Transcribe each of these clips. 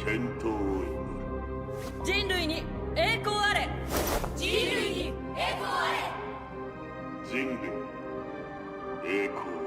健闘を祈る。人類に栄光あれ。人類に栄光あれ。人類に栄光あれ。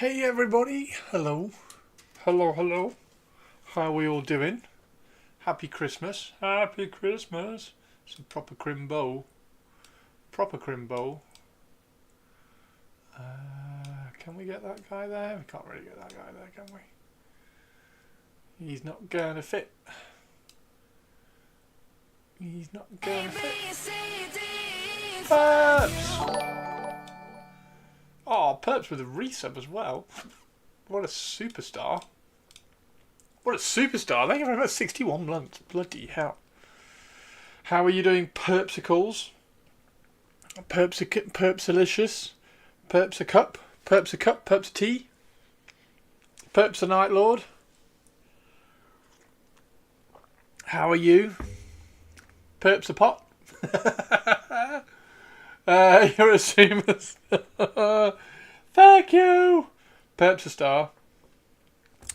Hey everybody, hello. Hello, hello. How are we all doing? Happy Christmas. Happy Christmas. Some proper crimbo. Proper crimbo. Can we get that guy there? We can't really get that guy there, can we? He's not going to fit. He's not going to fit. Perps! Oh, Perps with a resub as well. What a superstar. What a superstar. Thank you very much. 61 months. Bloody hell. How are you doing, Perpsicles? Perpsilicious? Perps a cup? Perps a cup? Perps a tea? Perps a Night Lord? How are you? Perps a pot? You're a Seamus. Thank you. Perps a star.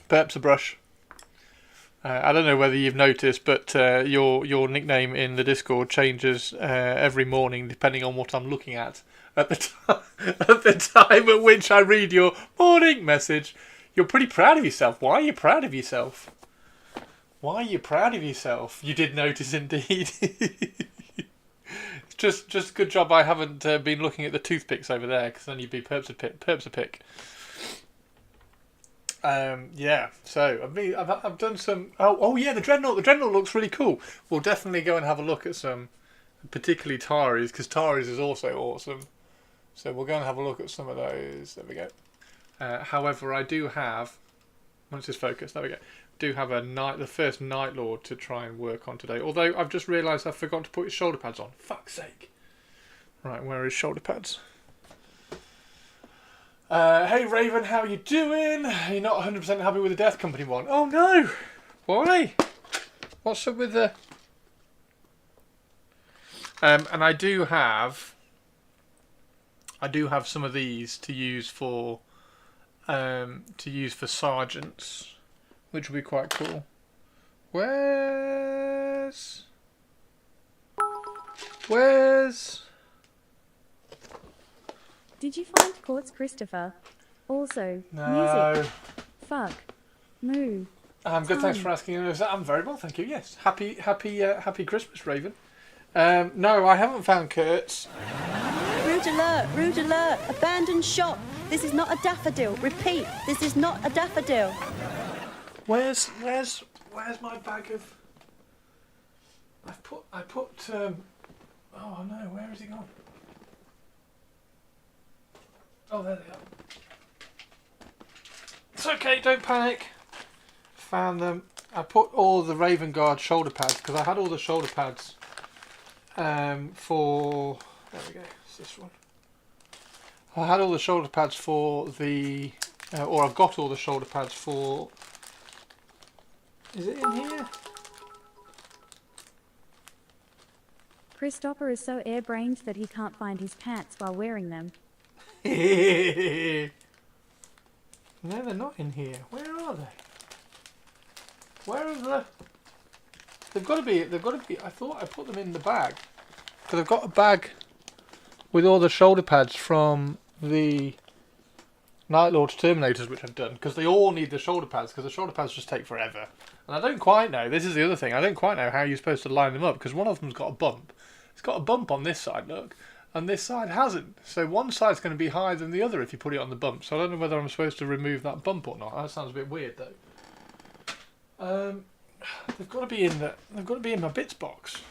Perps a brush. I don't know whether you've noticed, but your nickname in the Discord changes every morning depending on what I'm looking at the time at which I read your morning message. You're pretty proud of yourself. Why are you proud of yourself? Why are you proud of yourself? You did notice indeed. Just a good job I haven't been looking at the toothpicks over there, because then you'd be perps a pick. Yeah. So I've done some. Oh yeah, the Dreadnought. The Dreadnought looks really cool. We'll definitely go and have a look at some, particularly Taris, because Taris is also awesome. So we'll go and have a look at some of those. There we go. However, I do have, once it's focused, there we go. Do have the first Night Lord to try and work on today. Although I've just realised I forgot to put his shoulder pads on. Fuck's sake. Right, where are his shoulder pads? Hey Raven, how are you doing? You're not 100% happy with the Death Company one? Oh no! Why? What's up with the... and I do have some of these to use for sergeants, which will be quite cool. Where's Did you find Quartz Christopher? Also, no. music. Fuck. Moo. I'm good, thanks for asking. I'm very well, thank you. Yes, happy Christmas, Raven. No, I haven't found Kurtz. Rude alert! Rude alert! Abandoned shop! This is not a daffodil. Repeat, this is not a daffodil. Where's my bag of? I put. Oh no, where has he gone? Oh, there they are. It's okay, don't panic. Found them. I put all the Raven Guard shoulder pads because I had all the shoulder pads for. There we go. It's this one. I had all the shoulder pads for the, or I've got all the shoulder pads for. Is it in here? Christopher is so airbrained that he can't find his pants while wearing them. No, they're not in here. Where are they? Where are the? They've got to be. I thought I put them in the bag because I've got a bag with all the shoulder pads from the Night Lord's Terminators, which I've done because they all need the shoulder pads because the shoulder pads just take forever. And I don't quite know. This is the other thing. I don't quite know how you're supposed to line them up because one of them's got a bump. It's got a bump on this side. Look. And this side hasn't. So one side's going to be higher than the other if you put it on the bump. So I don't know whether I'm supposed to remove that bump or not. That sounds a bit weird though. They've got to be in my bits box.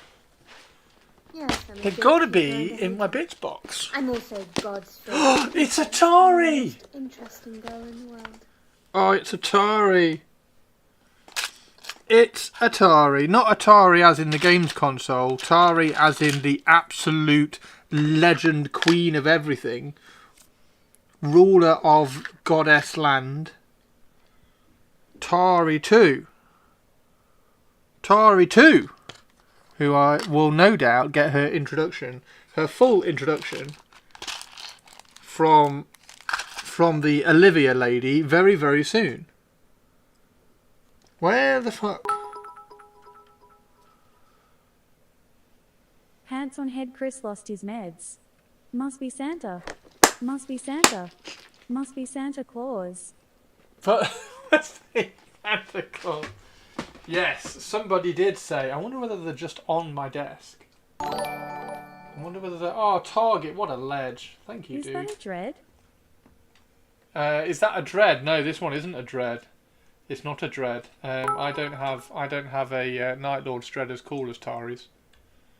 Yes, They've got to be in my bits box. I'm also God's favorite. It's Atari! most interesting girl in the world. Oh, it's Atari. It's Atari. Not Atari as in the games console. Atari as in the absolute legend queen of everything. Ruler of Goddess Land. Tari 2. Tari 2. Who I will no doubt get her full introduction from the Olivia lady very, very soon. Where the fuck? Pants on head, Chris lost his meds. Must be Santa. Must be Santa. Must be Santa Claus. But Santa Claus. Yes, somebody did say. I wonder whether they're just on my desk. I wonder whether they're. Oh, Target! What a ledge! Thank you, Is dude. that a dread? Is that a dread? No, this one isn't a dread. It's not a dread. I don't have a Night Lord's dread as cool as Tari's.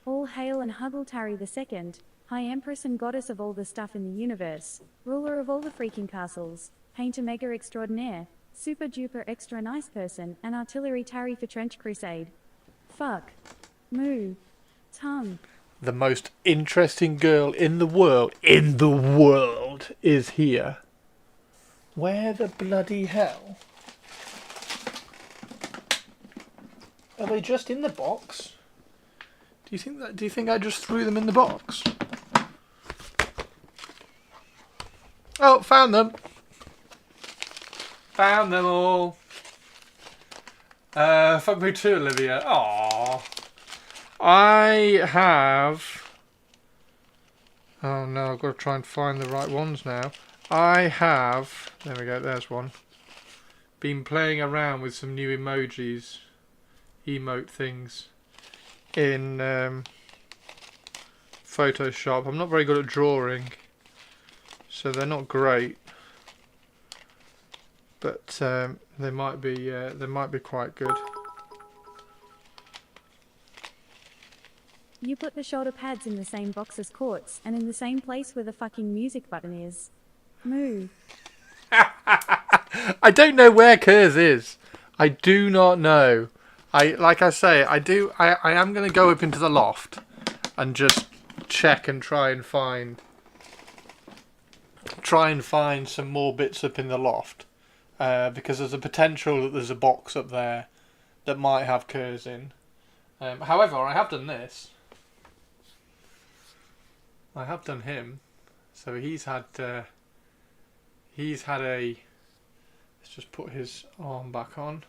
All hail and Huggle Tari II, High Empress and Goddess of all the stuff in the universe, ruler of all the freaking castles, painter mega extraordinaire, super duper extra nice person, and artillery Tari for Trench Crusade. Fuck. Moo. Tongue. The most interesting girl in the world, is here. Where the bloody hell? Are they just in the box? Do you think I just threw them in the box? Oh, found them. Found them all. Fuck me too, Olivia. Aww. I have... Oh no, I've got to try and find the right ones now. I have... There we go, there's one. Been playing around with some new emojis. Emote things. In Photoshop. I'm not very good at drawing. So they're not great. But they might be quite good. You put the shoulder pads in the same box as quartz, and in the same place where the fucking music button is. Moo. I don't know where Kurz is. I do not know. Like I say, I am going to go up into the loft and just check and try and find some more bits up in the loft, because there's a potential that there's a box up there that might have Kurz in. However, I have done this. I have done him, so he's had a. Let's just put his arm back on.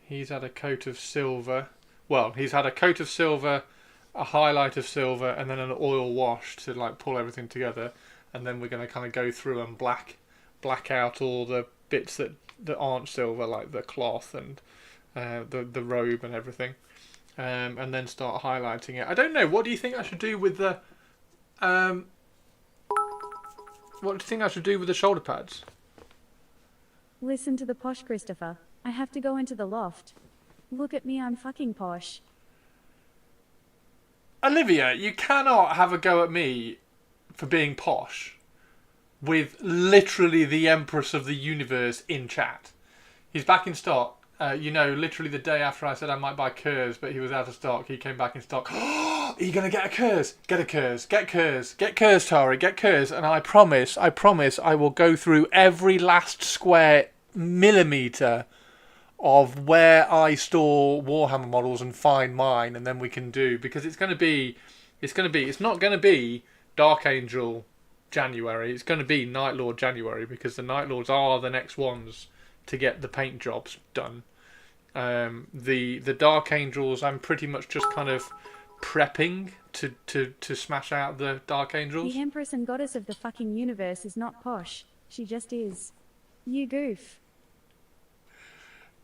He's had a coat of silver. Well, he's had a coat of silver, a highlight of silver, and then an oil wash to like pull everything together. And then we're going to kind of go through and black out all the bits that aren't silver, like the cloth and the robe and everything, and then start highlighting it. I don't know. What do you think I should do with the? What do you think I should do with the shoulder pads? Listen to the posh Christopher. I have to go into the loft. Look at me, I'm fucking posh. Olivia, you cannot have a go at me for being posh with literally the Empress of the Universe in chat. He's back in stock. Literally the day after I said I might buy Kurz, but he was out of stock, he came back in stock. Are you going to get a Kurz? Get a Kurz. Get Kurz. Get Kurz, Tari. Get Kurz. And I promise I will go through every last square millimetre of where I store Warhammer models and find mine, and then we can do, because it's not going to be Dark Angel January, it's going to be Night Lord January, because the Night Lords are the next ones to get the paint jobs done. The Dark Angels, I'm pretty much just kind of prepping to smash out the Dark Angels. The Empress and Goddess of the fucking universe is not posh. She just is. You goof.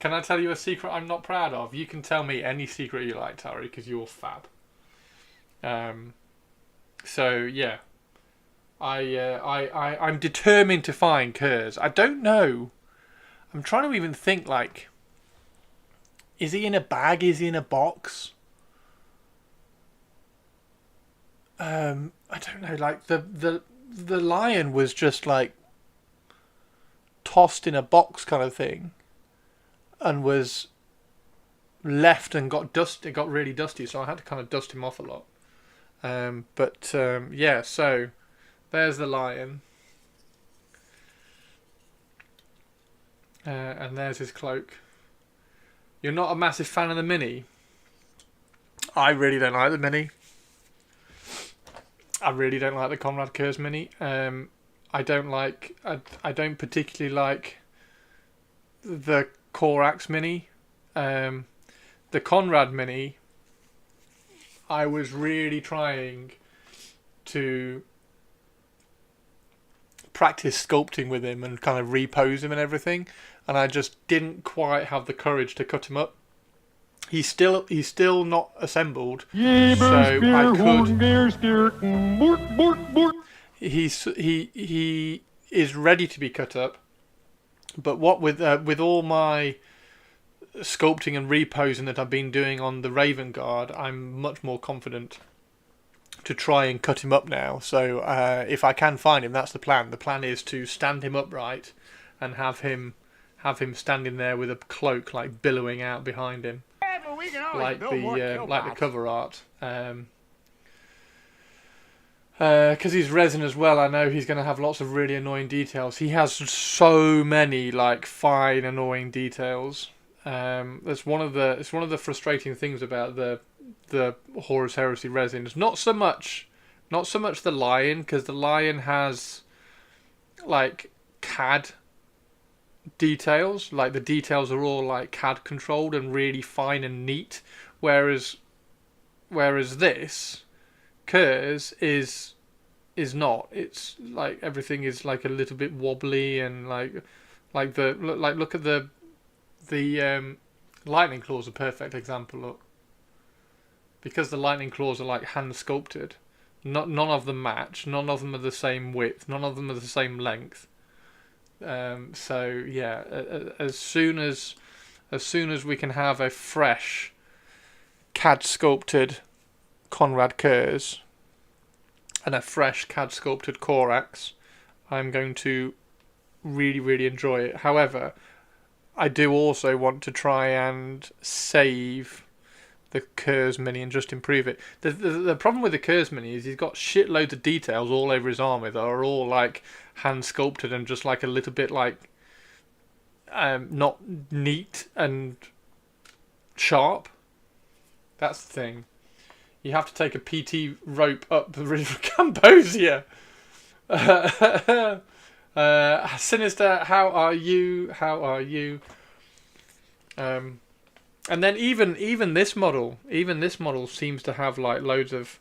Can I tell you a secret I'm not proud of? You can tell me any secret you like, Tari, because you're fab. So yeah, I'm determined to find Kurz. I don't know. I'm trying to even think, like, is he in a bag? Is he in a box? I don't know. Like the lion was just like tossed in a box kind of thing, and was left and got dust. It got really dusty, so I had to kind of dust him off a lot. Yeah. So there's the lion, and there's his cloak. You're not a massive fan of the mini. I really don't like the mini. I really don't like the Conrad Kurz mini. I don't particularly like the Korax mini. The Conrad mini, I was really trying to practice sculpting with him and kind of repose him and everything, and I just didn't quite have the courage to cut him up. He's still not assembled, so I could. He is ready to be cut up, but what with all my sculpting and reposing that I've been doing on the Raven Guard, I'm much more confident to try and cut him up now. So if I can find him, that's the plan. The plan is to stand him upright and have him standing there with a cloak like billowing out behind him, like the cover art. Because he's resin as well, I know he's going to have lots of really annoying details. He has so many like fine annoying details. It's one of the frustrating things about the Horus Heresy resins. Not so much the lion, because the lion has like CAD details. Like the details are all like CAD controlled and really fine and neat. Whereas this Kurz is not. It's like everything is like a little bit wobbly and like look at the lightning claws. A perfect example. Look, because the lightning claws are like hand sculpted. None of them match. None of them are the same width. None of them are the same length. So yeah, as soon as we can have a fresh CAD sculpted Conrad Kurz and a fresh CAD sculpted Corax, I'm going to really, really enjoy it. However, I do also want to try and save the Kurz Mini and just improve it. The problem with the Kurz Mini is he's got shitloads of details all over his armour that are all like hand sculpted and just like a little bit like not neat and sharp. That's the thing. You have to take a PT rope up the river Cambodia. Sinister, how are you? How are you? And then even this model seems to have like loads of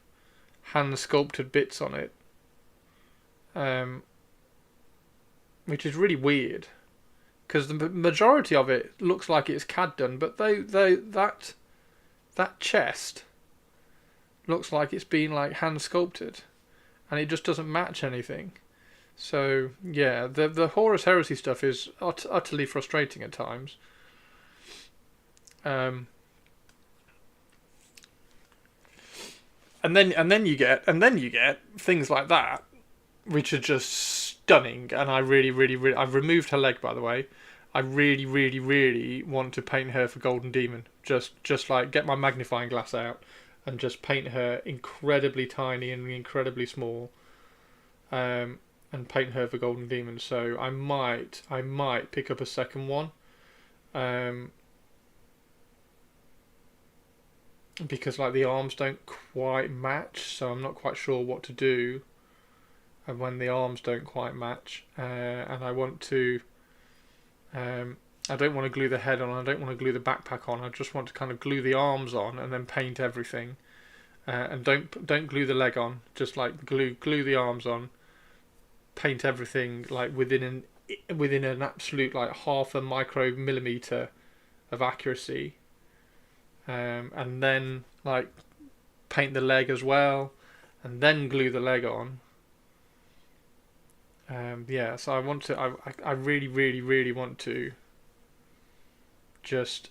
hand sculpted bits on it, which is really weird, because the majority of it looks like it's CAD done, but that chest looks like it's been like hand sculpted, and it just doesn't match anything. So yeah, the Horus Heresy stuff is utterly frustrating at times. And then you get things like that, which are just stunning. And I really I've removed her leg, by the way. I really want to paint her for Golden Demon. Just like get my magnifying glass out and just paint her incredibly tiny and incredibly small, and paint her for Golden Demon. So I might pick up a second one, because like the arms don't quite match, so I'm not quite sure what to do. And when the arms don't quite match, and I want to, I don't want to glue the head on, I don't want to glue the backpack on, I just want to kind of glue the arms on and then paint everything. And don't glue the leg on, just like glue the arms on, paint everything like within an absolute like half a micromillimeter of accuracy, and then like paint the leg as well, and then glue the leg on. Yeah, so I really want to just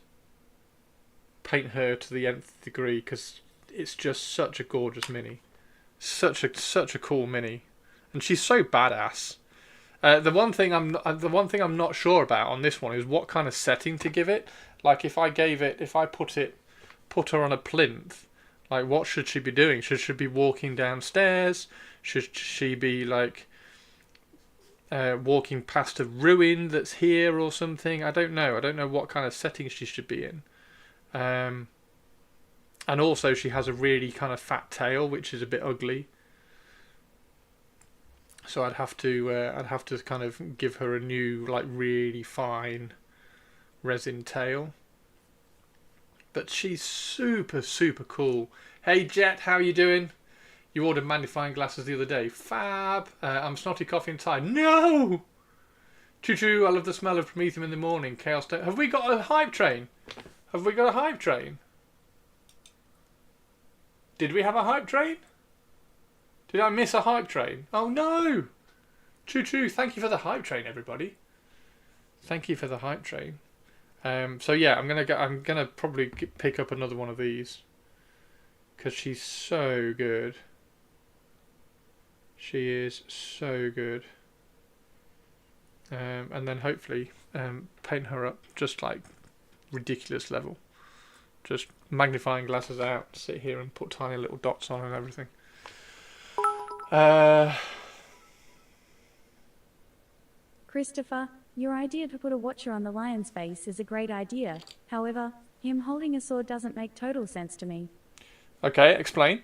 paint her to the nth degree, because it's just such a gorgeous mini, such a cool mini, and she's so badass. The one thing I'm not sure about on this one is what kind of setting to give it. Like if I put her on a plinth, like what should she be doing? Should she be walking downstairs? Should she be like walking past a ruin that's here or something? I don't know what kind of setting she should be in. And also she has a really kind of fat tail, which is a bit ugly. So I'd have to kind of give her a new like really fine resin tail. But she's super cool. Hey Jet, how you doing? You ordered magnifying glasses the other day. Fab. I'm snotty, coffee and tie. No! Choo choo, I love the smell of Prometheum in the morning. Chaos. Have we got a hype train? Have we got a hype train? Did we have a hype train? Did I miss a hype train? Oh no! Choo choo, thank you for the hype train, everybody. Thank you for the hype train. So yeah, I'm gonna probably pick up another one of these because she's so good. She is so good. And then hopefully paint her up just like ridiculous level. Just magnifying glasses out, sit here and put tiny little dots on and everything. Christopher, your idea to put a watcher on the lion's face is a great idea. However, him holding a sword doesn't make total sense to me. Okay, explain.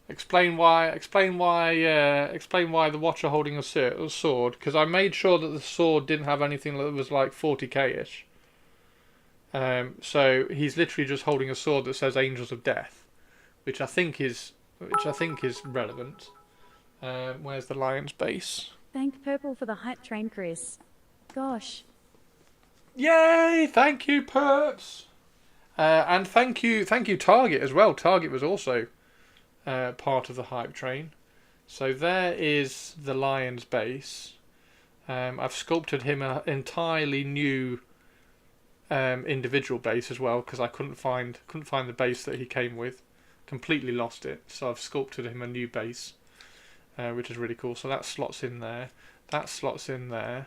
Explain why the watcher holding a sword. Because I made sure that the sword didn't have anything that was like 40k-ish. So he's literally just holding a sword that says Angels of Death, which I think is relevant. Where's the lion's base? Thank Purple for the hype train, Chris. Gosh. Yay! Thank you, Perps. And thank you, Target as well. Target was also part of the hype train. So there is the lion's base. I've sculpted him an entirely new individual base as well because I couldn't find the base that he came with. Completely lost it. So I've sculpted him a new base, which is really cool. So that slots in there. That slots in there.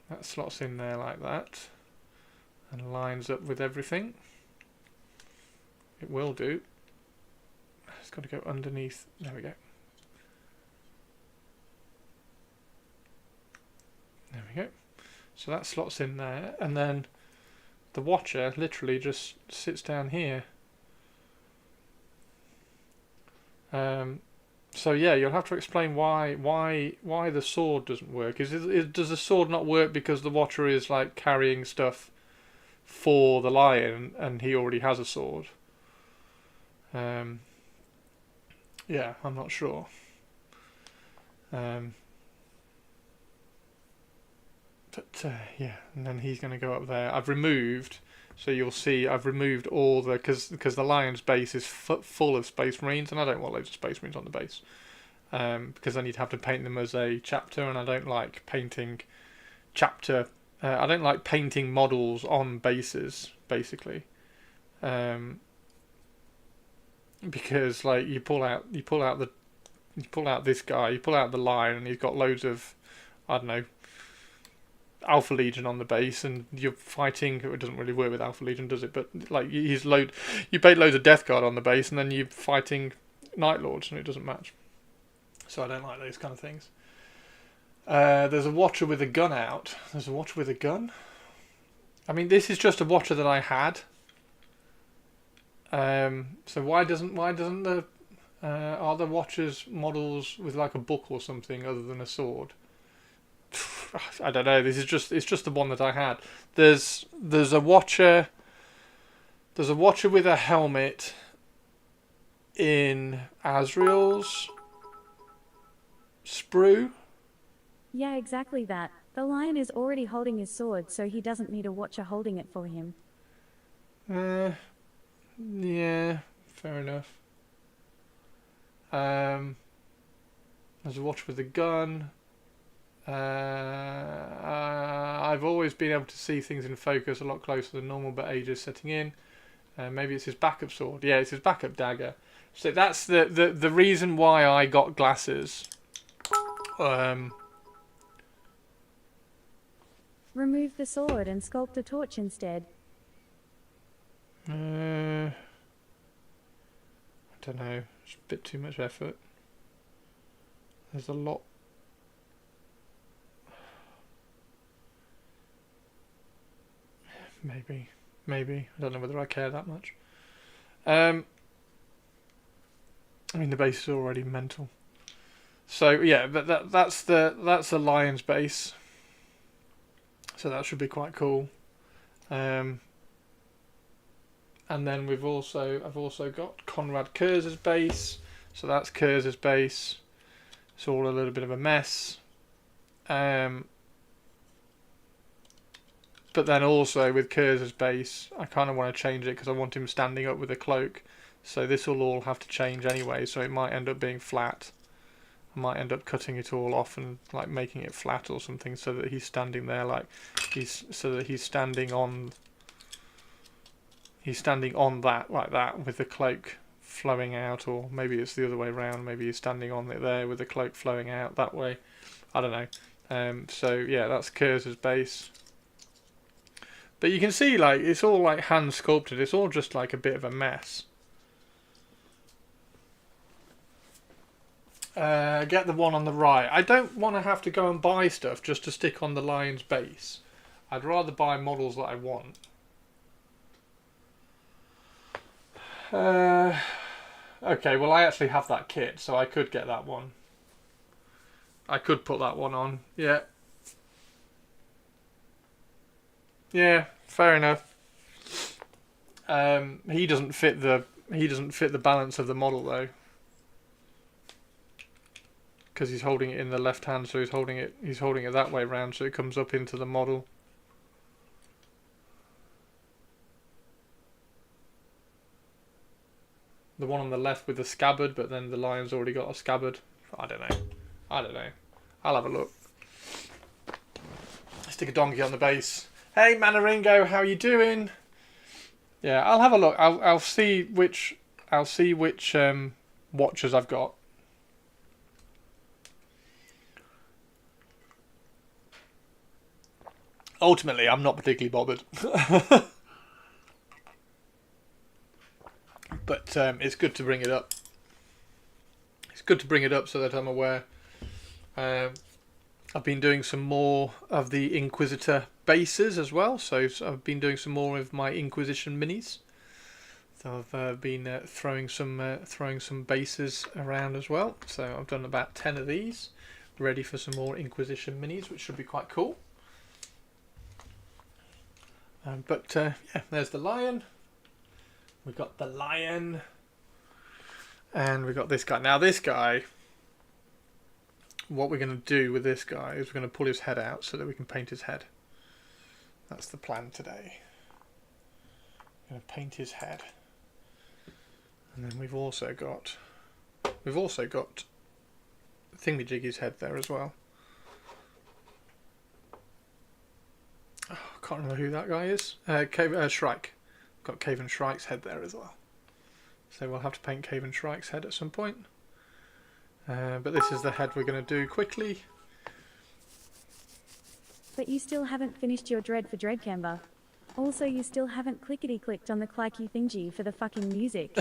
That slots in there like that, and lines up with everything. It will do. It's got to go underneath. There we go. There we go. So that slots in there, and then the watcher literally just sits down here. So yeah, you'll have to explain why the sword doesn't work. Does the sword not work because the watcher is like carrying stuff for the lion and he already has a sword? Yeah, I'm not sure. But yeah, and then he's going to go up there. I've removed, so you'll see I've removed all the, because the lion's base is full of Space Marines, and I don't want loads of Space Marines on the base, because then you'd have to paint them as a chapter, and I don't like painting I don't like painting models on bases, basically, because like you pull out this guy, you pull out the lion, and he's got loads of, I don't know, Alpha Legion on the base, and you're fighting. It doesn't really work with Alpha Legion, does it? But like you paint loads of Death Guard on the base, and then you're fighting Night Lords, and it doesn't match. So I don't like those kind of things. There's a watcher with a gun out. There's a watcher with a gun. I mean, this is just a watcher that I had. So why doesn't the are the watchers models with like a book or something other than a sword? I don't know. It's just the one that I had. There's a watcher. There's a watcher with a helmet in Azrael's sprue. Yeah, exactly that. The lion is already holding his sword, so he doesn't need a watcher holding it for him. Yeah, fair enough. There's a watcher with a gun. I've always been able to see things in focus a lot closer than normal, but age is setting in. Maybe it's his backup sword. Yeah, it's his backup dagger. So that's the reason why I got glasses. Remove the sword and sculpt a torch instead. I don't know. It's a bit too much effort. There's a lot. Maybe. I don't know whether I care that much. I mean, the base is already mental. So yeah, but that's the lion's base. So that should be quite cool. And And then I've also got Konrad Kurz's base. So that's Kurz's base. It's all a little bit of a mess. But then also with Kurz's base, I kind of want to change it because I want him standing up with a cloak. So this will all have to change anyway. So it might end up being flat. I might end up cutting it all off and like making it flat or something, so that he's standing there like he's standing on that like that with the cloak flowing out, or maybe it's the other way around. Maybe he's standing on it there with the cloak flowing out that way. I don't know. So yeah, that's Kurz's base. But you can see like it's all like hand sculpted. It's all just like a bit of a mess. Get the one on the right. I don't want to have to go and buy stuff just to stick on the lion's base. I'd rather buy models that I want. Okay, well I actually have that kit, so I could get that one. I could put that one on. Yeah. Yeah, fair enough. He doesn't fit the balance of the model though. Because he's holding it in the left hand, so he's holding it that way round, so it comes up into the model. The one on the left with the scabbard, but then the lion's already got a scabbard. I don't know. I'll have a look. Stick a donkey on the base. Hey Manaringo, how you doing? Yeah, I'll have a look. I'll see which watchers I've got. Ultimately, I'm not particularly bothered. But it's good to bring it up. It's good to bring it up so that I'm aware. I've been doing some more of the Inquisitor bases as well. So I've been doing some more of my Inquisition minis. So I've been throwing some bases around as well. So I've done about 10 of these. Ready for some more Inquisition minis, which should be quite cool. Yeah, there's the lion. We've got the lion. And we've got this guy. Now this guy, what we're going to do with this guy is we're going to pull his head out so that we can paint his head. That's the plan today. We're going to paint his head. And then we've also got Thingamajiggy's head there as well. Oh, I can't remember who that guy is. Shrike. Got Caven Shrike's head there as well. So we'll have to paint Caven Shrike's head at some point. But this is the head we're going to do quickly. But you still haven't finished your dread for Dreadcamber. Also, you still haven't clickety-clicked on the clicky thingy for the fucking music.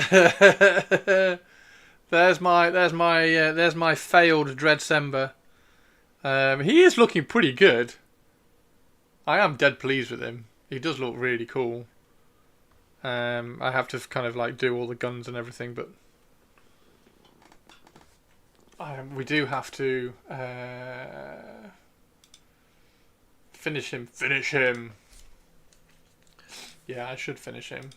There's my failed Dreadcember. He is looking pretty good. I am dead pleased with him. He does look really cool. I have to kind of like do all the guns and everything, but we do have to finish him. Finish him. Yeah, I should finish him.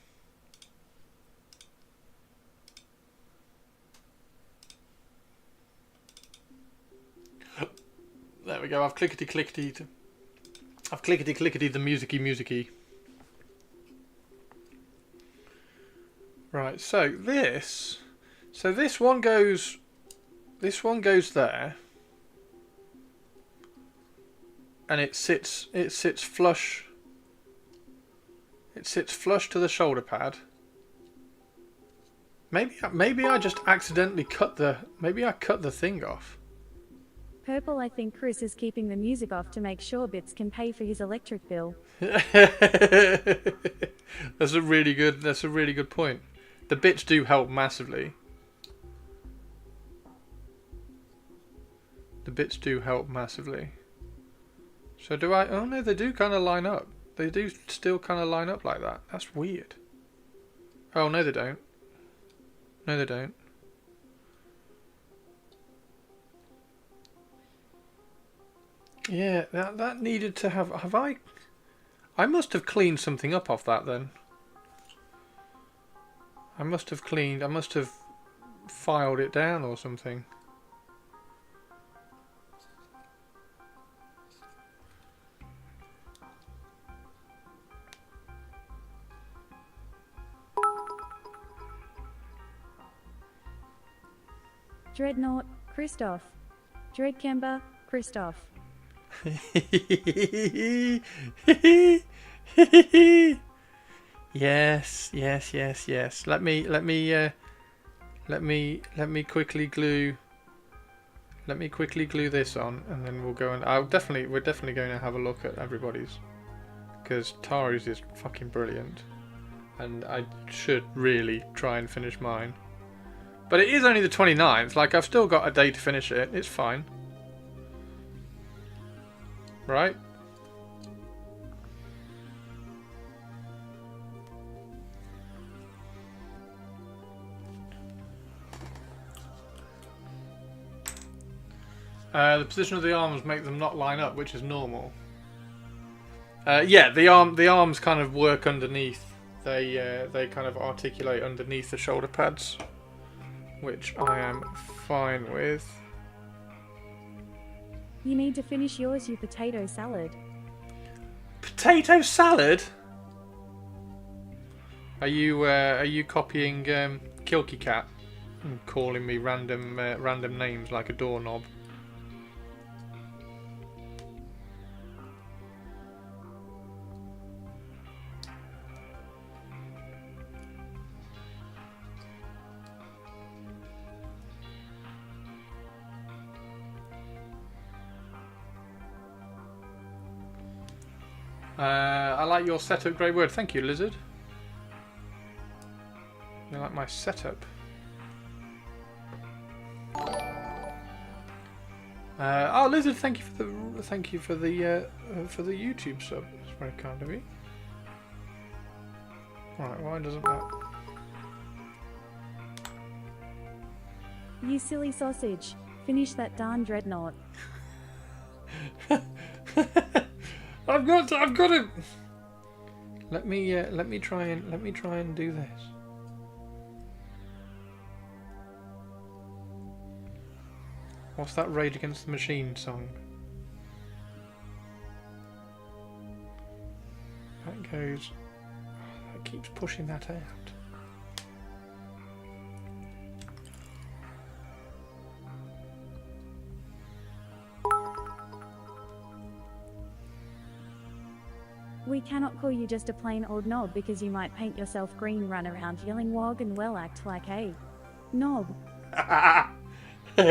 There we go. I've clickety-clickety the musicy. Right, so this one goes there, and it sits flush. It sits flush to the shoulder pad. Maybe I just accidentally cut the thing off. Purple, I think Chris is keeping the music off to make sure Bits can pay for his electric bill. That's a really good point. The bits do help massively. The bits do help massively. So do I? Oh no, they do kind of line up. They do still kind of line up like that. That's weird. Oh no, they don't. No, they don't. Yeah, that needed to have I must have cleaned something up off that then. I must have cleaned. I must have filed it down or something. Dreadnought, Christoph. Dreadkember, Christoph. Yes, yes, yes, yes. Let me quickly glue. Let me quickly glue this on, and then we'll go and we're definitely going to have a look at everybody's, because Tari's is fucking brilliant, and I should really try and finish mine. But it is only the 29th. Like, I've still got a day to finish it. It's fine, right? The position of the arms make them not line up, which is normal. Yeah, the arms kind of work underneath. They kind of articulate underneath the shoulder pads, which I am fine with. You need to finish yours, you potato salad. Potato salad? Are you copying Kilky Cat and calling me random names like a doorknob? I like your setup, Grey Word. Thank you, Lizard. You like my setup? Oh, Lizard, thank you for the YouTube sub. It's very kind of you. Right, why doesn't that? You silly sausage. Finish that darn dreadnought. I've got to. Let me try and do this. What's that Rage Against the Machine song? That goes. That keeps pushing that out. We cannot call you just a plain old knob because you might paint yourself green, run around yelling wog and well act like a knob. Oh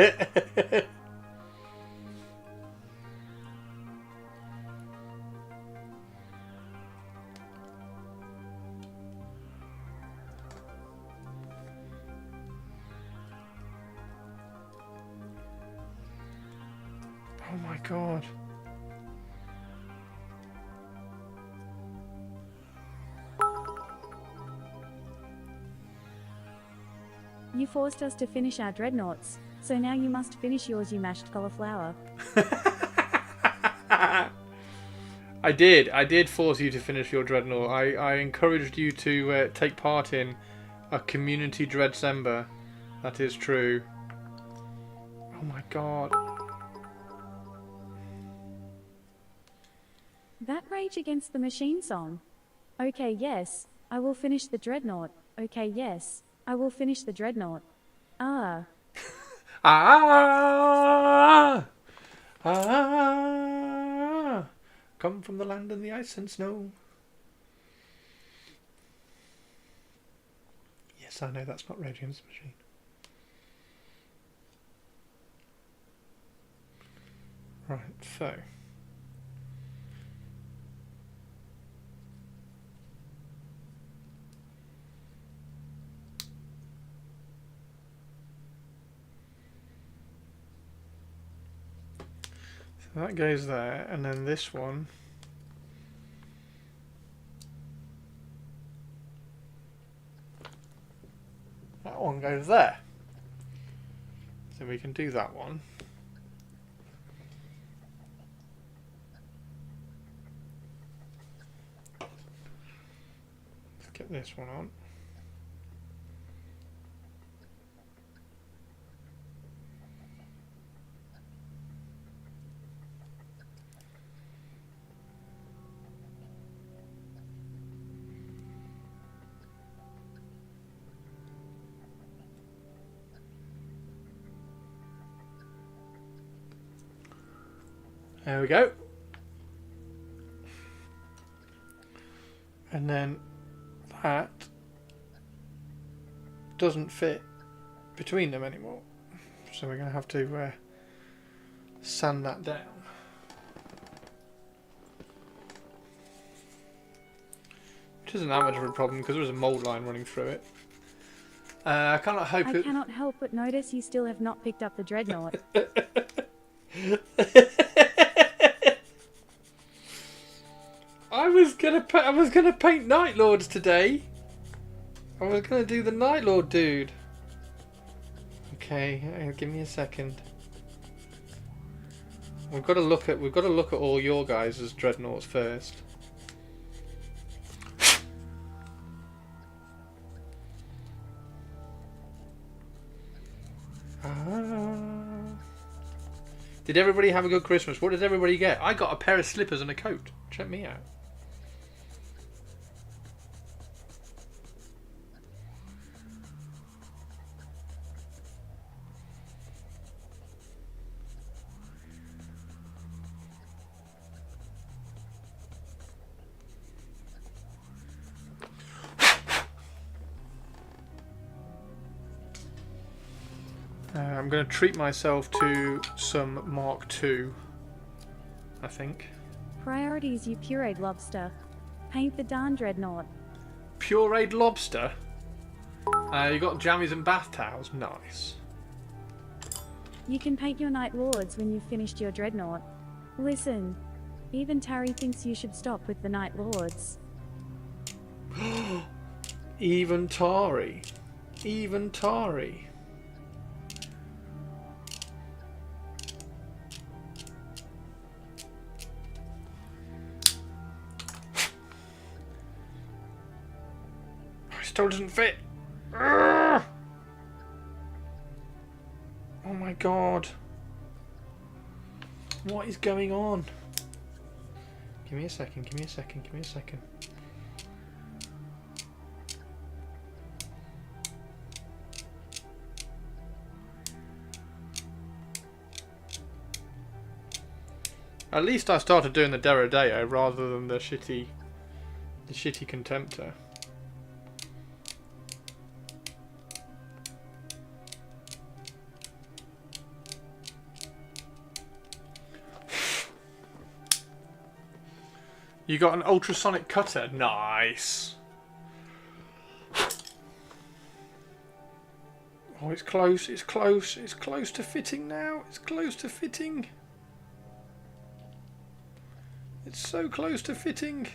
my god. You forced us to finish our dreadnoughts, so now you must finish yours, you mashed cauliflower. I did force you to finish your dreadnought. I encouraged you to take part in a community Dreadsember. That is true. Oh my god. That Rage Against the Machine song. Okay, yes, I will finish the dreadnought. Okay, yes, I will finish the dreadnought. Ah. Ah! Ah! Come from the land and the ice and snow. Yes, I know that's not Rage Against the Machine. Right, so. That goes there, and then this one. That one goes there. So we can do that one. Let's get this one on. There we go. And then that doesn't fit between them anymore. So we're going to have to sand that down. Which isn't that much of a problem because there is a mould line running through it. I cannot help but notice you still have not picked up the dreadnought. I was gonna paint Night Lords today. I was gonna do the Night Lord dude. Okay, give me a second. We've got to look at all your guys as dreadnoughts first. Did everybody have a good Christmas? What did everybody get? I got a pair of slippers and a coat. Check me out. I'm going to treat myself to some Mark II, I think. Priorities, you pureed lobster. Paint the darn dreadnought. Pureed lobster? You got jammies and bath towels? Nice. You can paint your Night Lords when you've finished your dreadnought. Listen, even Tari thinks you should stop with the Night Lords. Even Tari. Even Tari. Still doesn't fit. Urgh! Oh my god. What is going on? Give me a second, give me a second, give me a second. At least I started doing the Derodeo rather than the shitty Contemptor. You got an ultrasonic cutter? Nice. Oh, it's close, it's close, it's close to fitting now. It's close to fitting. It's so close to fitting.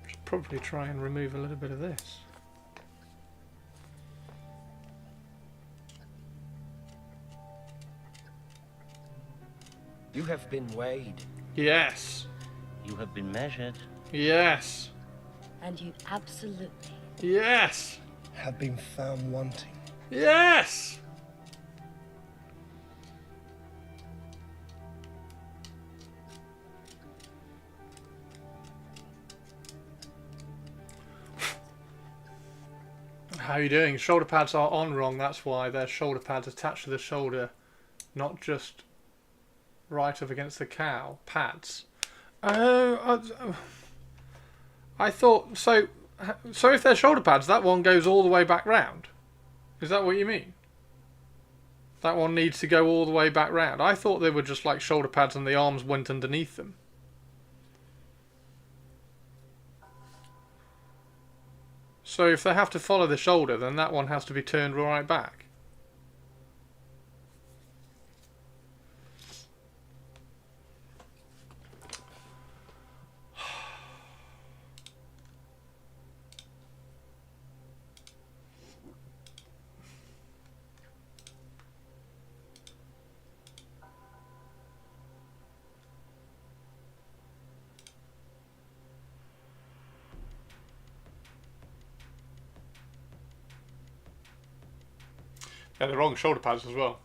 Should probably try and remove a little bit of this. You have been weighed. Yes. You have been measured. Yes. And you absolutely Yes. have been found wanting. Yes. How are you doing? Shoulder pads are on wrong, that's why they're shoulder pads attached to the shoulder, not just right up against the cow. Pads. Oh, I thought so. So if they're shoulder pads, that one goes all the way back round. Is that what you mean? That one needs to go all the way back round. I thought they were just like shoulder pads and the arms went underneath them. So if they have to follow the shoulder, then that one has to be turned right back. Yeah, the wrong shoulder pads as well.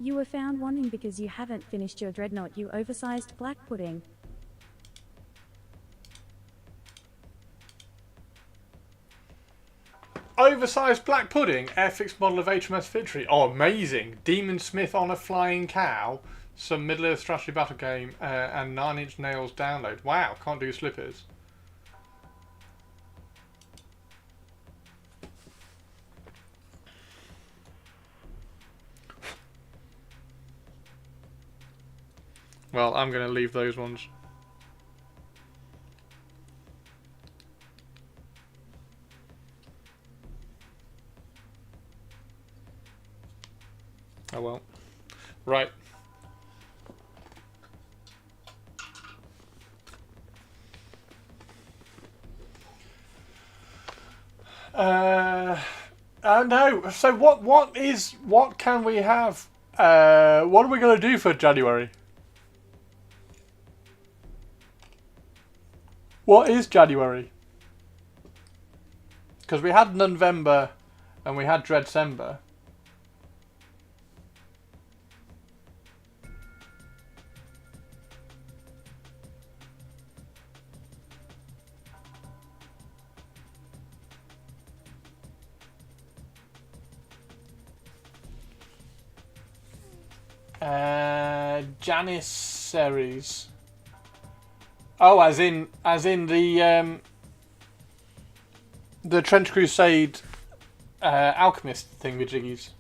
You were found wanting because you haven't finished your dreadnought, you oversized black pudding. Oversized black pudding, airfixed model of HMS Victory. Oh, amazing. Demon Smith on a flying cow, some Middle-earth strategy battle game, and 9 Inch Nails download. Wow, can't do slippers. Well, I'm going to leave those ones. Oh well. Right. No. So what can we have? What are we going to do for January? What is January? Because we had November and we had Dreadcember. Janissaries. Oh, as in the Trench Crusade alchemist thingamajiggies.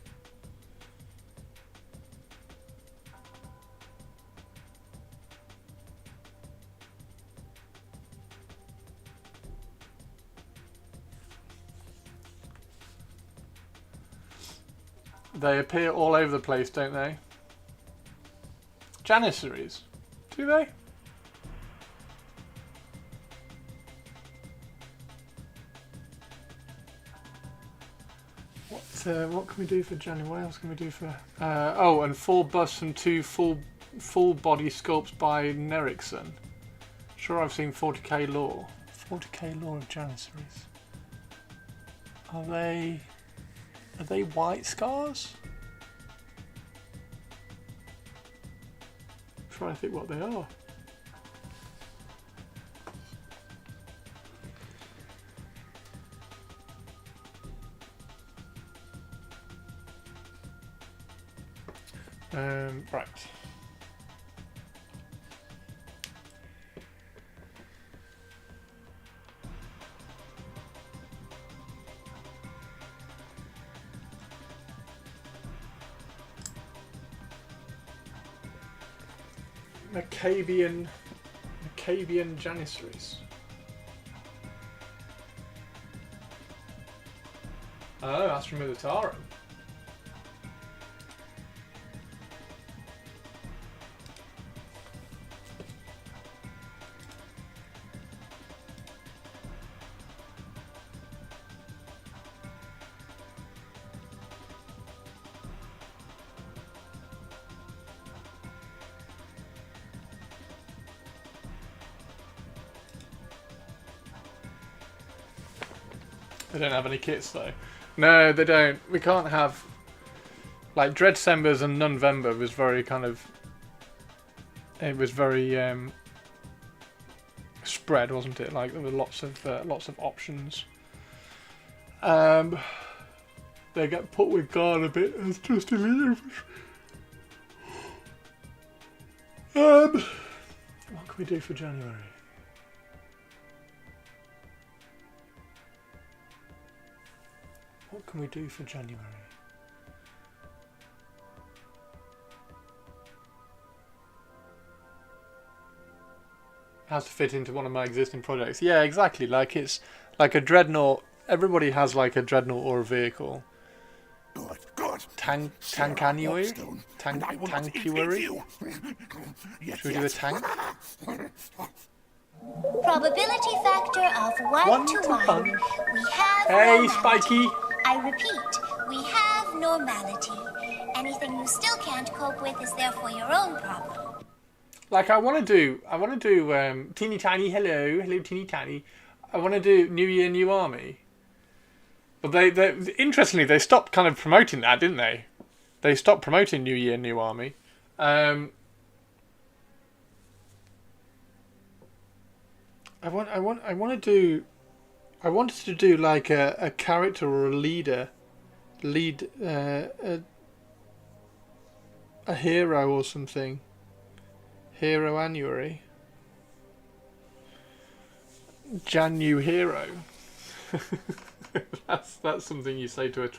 They appear all over the place, don't they? Janissaries, do they? What can we do for January? What else can we do for? Oh, and 4 busts and 2 full body sculpts by Nerrickson. Sure, I've seen 40k lore. 40k lore of Janissaries. Are they white scars? Trying to think what they are. Right. Macabian Janissaries. Oh, that's from Militarum. They don't have any kits though. No, they don't. We can't have like Dreadcembers and November was very kind of. It was very spread, wasn't it? Like there were lots of options. They get put with guard a bit as just elite. What can we do for January? What can we do for January? Has to fit into one of my existing projects. Yeah, exactly. Like it's like a dreadnought. Everybody has like a dreadnought or a vehicle. Good. Tankanuary? Tankuary? Should we do a tank? Probability factor of 1 to 1. We have Hey, normality. Spiky! I repeat, we have normality. Anything you still can't cope with is therefore your own problem. Like I want to do teeny tiny hello teeny tiny. I want to do New Year New Army. But they interestingly they stopped kind of promoting that, didn't they? They stopped promoting New Year, New Army. I wanted to do like a character or a lead a hero or something. Hero Annuary. Jan New Hero. that's something you say to a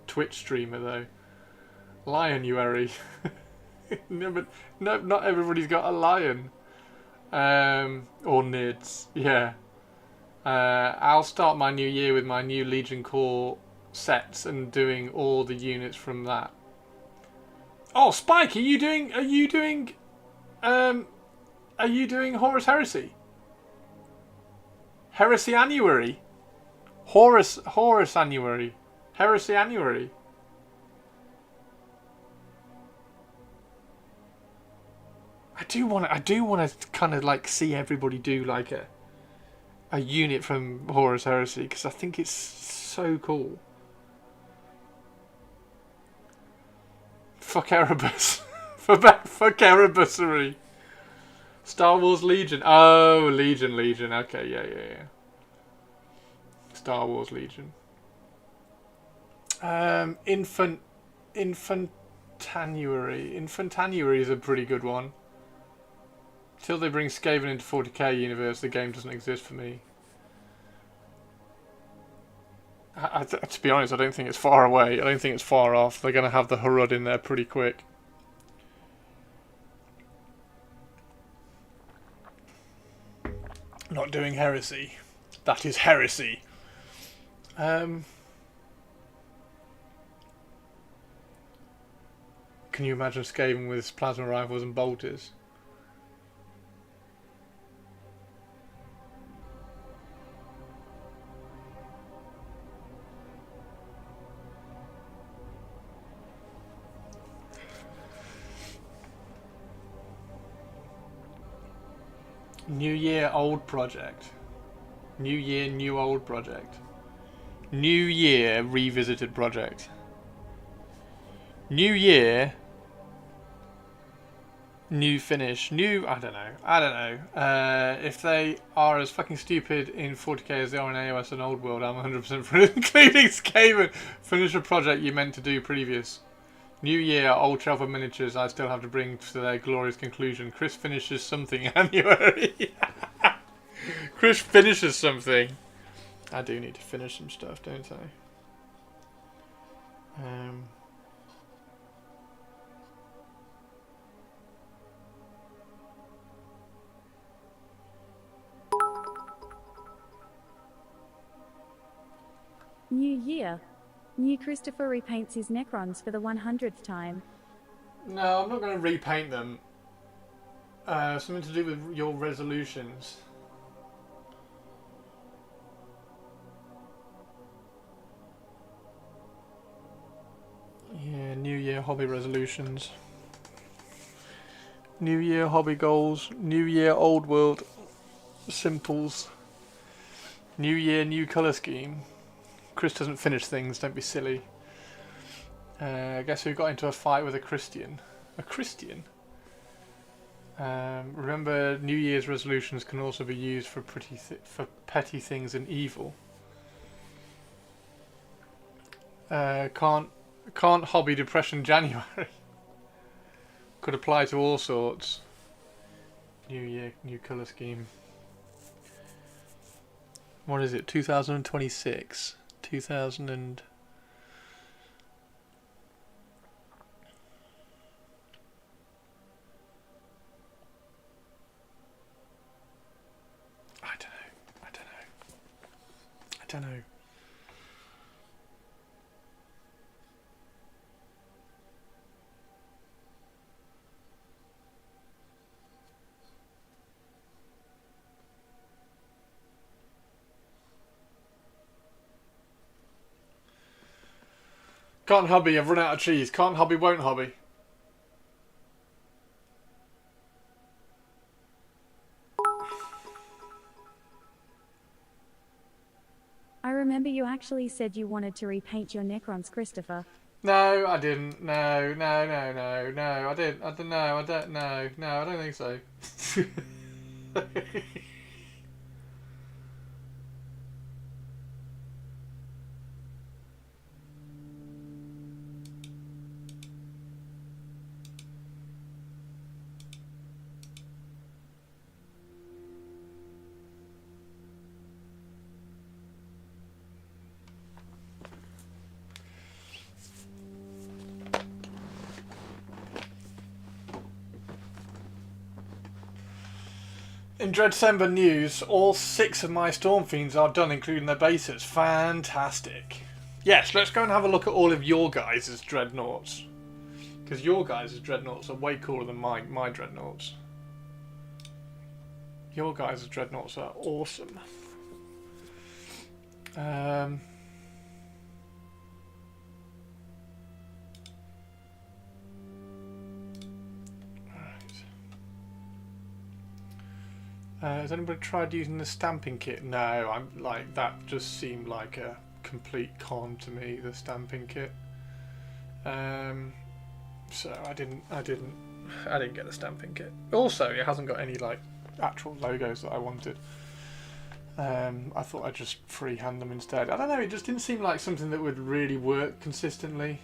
Twitch streamer though. Lionuary. No, but no, not everybody's got a lion. Or nids. Yeah. I'll start my new year with my new Legion Corps sets and doing all the units from that. Oh, Spike, are you doing Horus Heresy? Heresy Annuary? Horus Annuary? Heresy Annuary? I do want to kind of like see everybody do like a unit from Horus Heresy because I think it's so cool. Fuck Erebus. Fuck Erebussery. Star Wars Legion. Oh, Legion. Okay, yeah. Star Wars Legion. Infantanuary. Infantanuary is a pretty good one. Till they bring Skaven into 40k universe, the game doesn't exist for me. To be honest, I don't think it's far away. I don't think it's far off. They're going to have the Harud in there pretty quick. Not doing heresy. That is heresy. Can you imagine Skaven with plasma rifles and bolters? New Year, old project. New Year, new old project. New Year, revisited project. New Year, new finish. New, I don't know. If they are as fucking stupid in 40k as they are in AOS and Old World, I'm 100% for including Skaven. Finish a project you meant to do previous. New Year, old shelf of miniatures I still have to bring to their glorious conclusion. Chris finishes something Annuary. Chris finishes something. I do need to finish some stuff, don't I? New Year. New Christopher repaints his Necrons for the 100th time. No, I'm not going to repaint them. Something to do with your resolutions. Yeah, New Year hobby resolutions. New Year hobby goals. New Year old world simples. New Year new colour scheme. Chris doesn't finish things, don't be silly. I guess we got into a fight with a Christian. A Christian? Remember, New Year's resolutions can also be used for petty things and evil. Can't hobby depression January. Could apply to all sorts. New Year, new colour scheme. What is it? 2026. 2000 and... I don't know. Can't hobby, I've run out of cheese. Can't hobby, won't hobby. I remember you actually said you wanted to repaint your Necrons, Christopher. No, I didn't. No, no, no, no, no. I didn't. I don't know. I don't know. No, I don't think so. In Dreadcember news, all 6 of my Stormfiends are done, including their bases. Fantastic. Yes, let's go and have a look at all of your guys' Dreadnoughts. Because your guys' Dreadnoughts are way cooler than my Dreadnoughts. Your guys' Dreadnoughts are awesome. Has anybody tried using the stamping kit? No, I'm like that. Just seemed like a complete con to me. The stamping kit. So I didn't get the stamping kit. Also, it hasn't got any like actual logos that I wanted. I thought I'd just freehand them instead. I don't know. It just didn't seem like something that would really work consistently.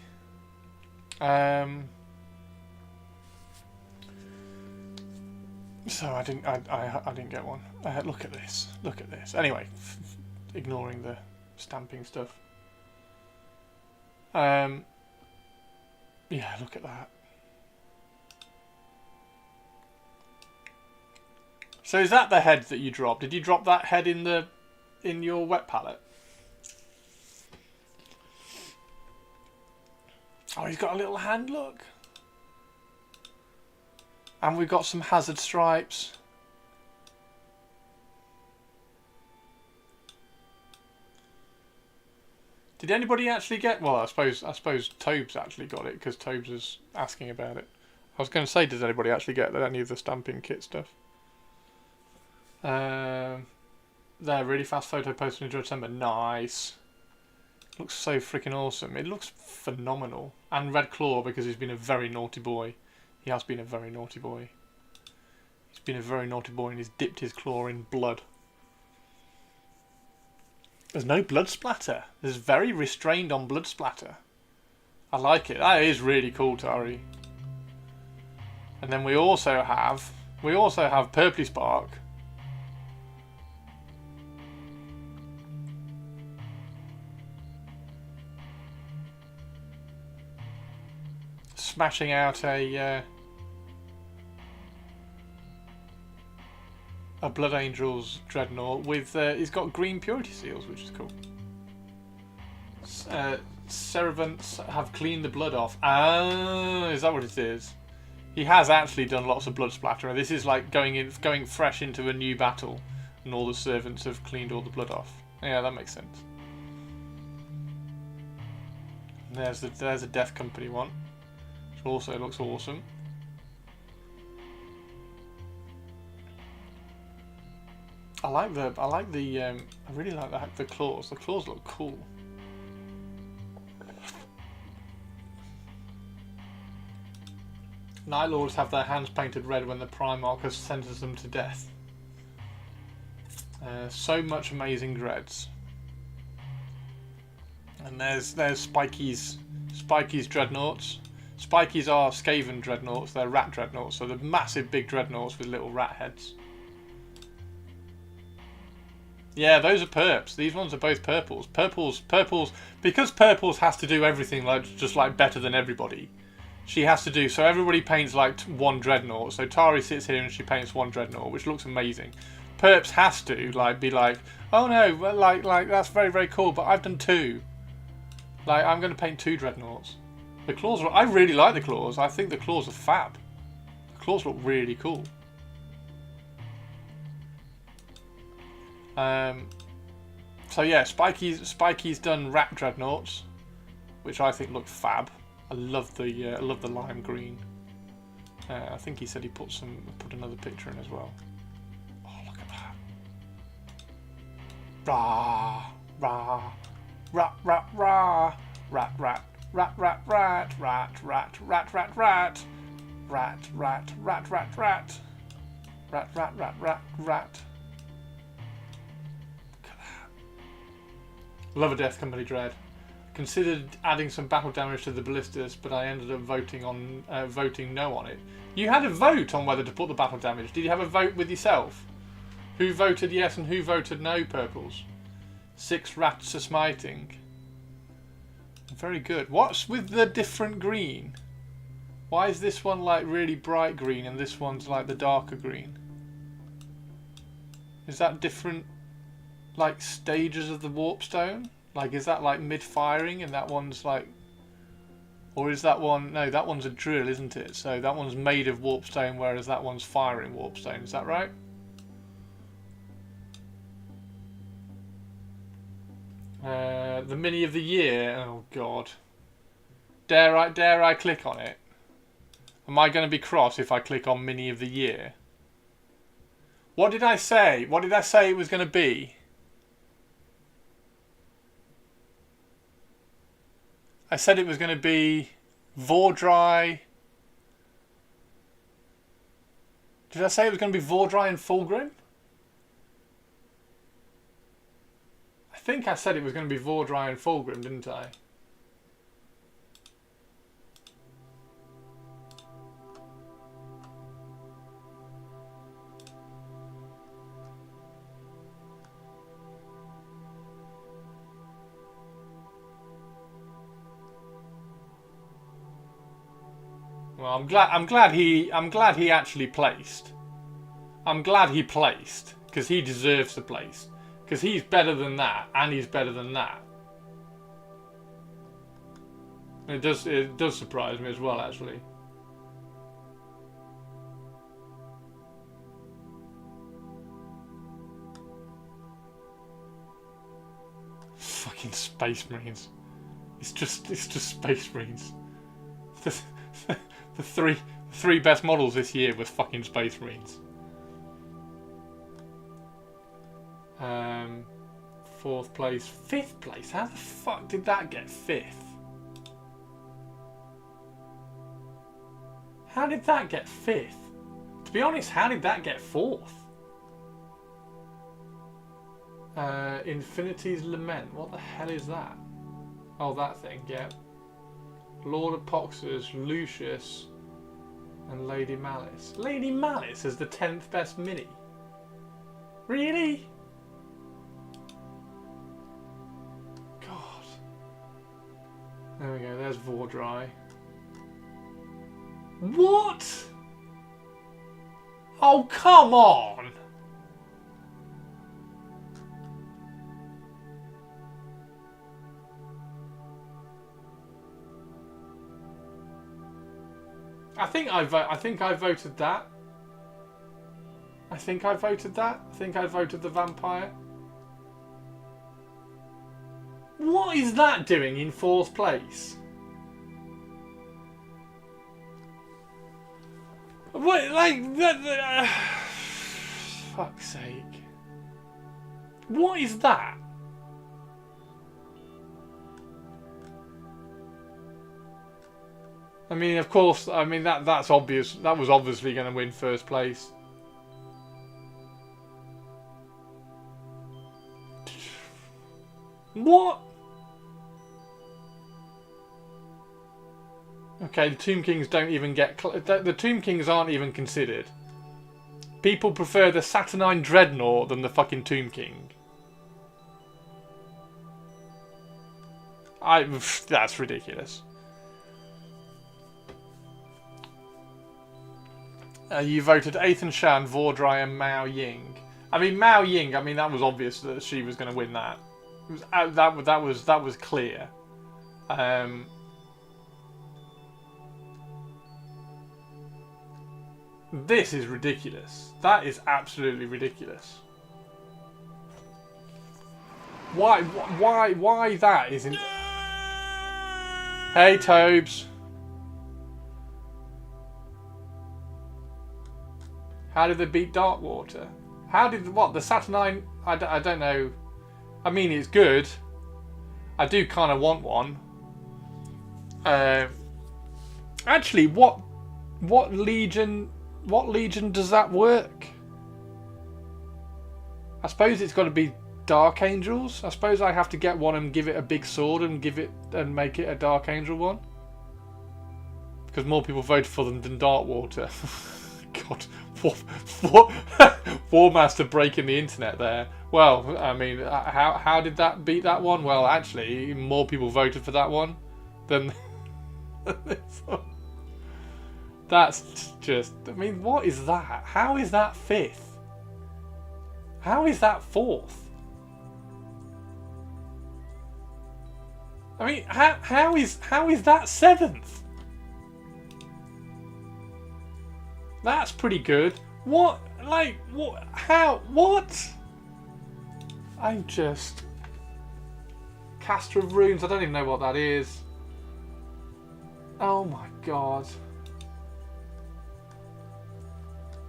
So I didn't get one. Look at this. Look at this. Anyway, ignoring the stamping stuff. Yeah, look at that. So is that the head that you dropped? Did you drop that head in your wet palette? Oh, he's got a little hand, look. And we've got some hazard stripes. Did anybody actually get? Well, I suppose Tobes actually got it because Tobes was asking about it. I was going to say, does anybody actually get any of the stamping kit stuff? There, really fast photo posted in December. Nice. Looks so freaking awesome. It looks phenomenal. And Red Claw because he's been a very naughty boy. He has been a very naughty boy. He's been a very naughty boy and he's dipped his claw in blood. There's no blood splatter. There's very restrained on blood splatter. I like it. That is really cool, Tari. And then we also have Purpley Spark. Smashing out a Blood Angel's Dreadnought with he's got green purity seals, which is cool. Ceravants have cleaned the blood off. Ah, is that what it is? He has actually done lots of blood splatter, and this is like going fresh into a new battle, and all the servants have cleaned all the blood off. Yeah, that makes sense. And there's a Death Company one, which also looks awesome. I really like the claws. The claws look cool. Night Lords have their hands painted red when the Primarch has sentenced them to death. So much amazing dreads. And there's Spikey's dreadnoughts. Spikey's are Skaven dreadnoughts. They're rat dreadnoughts. So they're massive big dreadnoughts with little rat heads. Yeah, those are perps. These ones are both purples. Purples, because purples has to do everything just better than everybody. She has to do, so everybody paints like one dreadnought. So Tari sits here and she paints one dreadnought, which looks amazing. Perps has to be like, oh no, well, like that's very, very cool, but I've done 2. Like, I'm going to paint 2 dreadnoughts. The claws I really like the claws. I think the claws are fab. The claws look really cool. So yeah, Spikey's done rat dreadnoughts, which I think look fab. I love the lime green. I think he said he put another picture in as well. Oh, look at that! Rah, rah, rat, rat, rah, rat, rat. Rat, rat, rat, rat, rat, rat, rat, rat. Rat, rat, rat, rat, rat. Rat, rat, rat, rat, rat. Love a Death Company Dread. Considered adding some battle damage to the ballistas, but I ended up voting no on it. You had a vote on whether to put the battle damage. Did you have a vote with yourself? Who voted yes and who voted no, purples? 6 rats are smiting. Very good. What's with the different green? Why is this one like really bright green and this one's like the darker green? Is that different like stages of the warpstone? Like is that like mid-firing and that one's like... Or is that one... No, that one's a drill, isn't it? So that one's made of warpstone whereas that one's firing warpstone. Is that right? The mini of the year. Oh god. Dare I click on it? Am I going to be cross if I click on mini of the year? What did I say? What did I say it was going to be? I said it was going to be Vordry. Did I say it was going to be Vordry and Fulgrim? I think I said it was going to be Vordry and Fulgrim, didn't I? Well, I'm glad he actually placed. I'm glad he placed because he deserves to place because he's better than that and he's better than that. It does surprise me as well, actually. Fucking Space Marines. It's just Space Marines. The three best models this year was fucking Space Marines. 4th place, 5th place. How the fuck did that get 5th? How did that get 5th? To be honest, how did that get 4th? Infinity's Lament. What the hell is that? Oh, that thing. Yeah. Lord of Poxers, Lucius, and Lady Malice. Lady Malice is the 10th best mini. Really? God. There we go. There's Vordry. What? Oh, come on. I think I voted that. I think I voted that. I think I voted the vampire. What is that doing in 4th place? What, like that? Fuck's sake! What is that? I mean, of course. I mean that's obvious. That was obviously going to win 1st place. What? Okay, the Tomb Kings don't even get... The Tomb Kings aren't even considered. People prefer the Saturnine Dreadnought than the fucking Tomb King. That's ridiculous. You voted Ethan Shan, Vordry and Mao Ying. I mean, Mao Ying, I mean, that was obvious that she was going to win that. It was, that was clear. This is ridiculous. That is absolutely ridiculous. Why that isn't... Hey, Tobes. How did they beat Darkwater? How did... What? The Saturnine... I don't know. I mean, it's good. I do kind of want one. Actually, what legion does that work? I suppose it's got to be Dark Angels. I suppose I have to get one and give it a big sword and make it a Dark Angel one. Because more people voted for them than Darkwater. God, what War Master breaking the internet there. Well, I mean, how did that beat that one? Well, actually, more people voted for that one than this one. That's just, I mean, what is that? How is that 5th? How is that 4th? I mean, how is that 7th? That's pretty good. What? Like, what? How? What? I'm just... Caster of Runes, I don't even know what that is. Oh my god.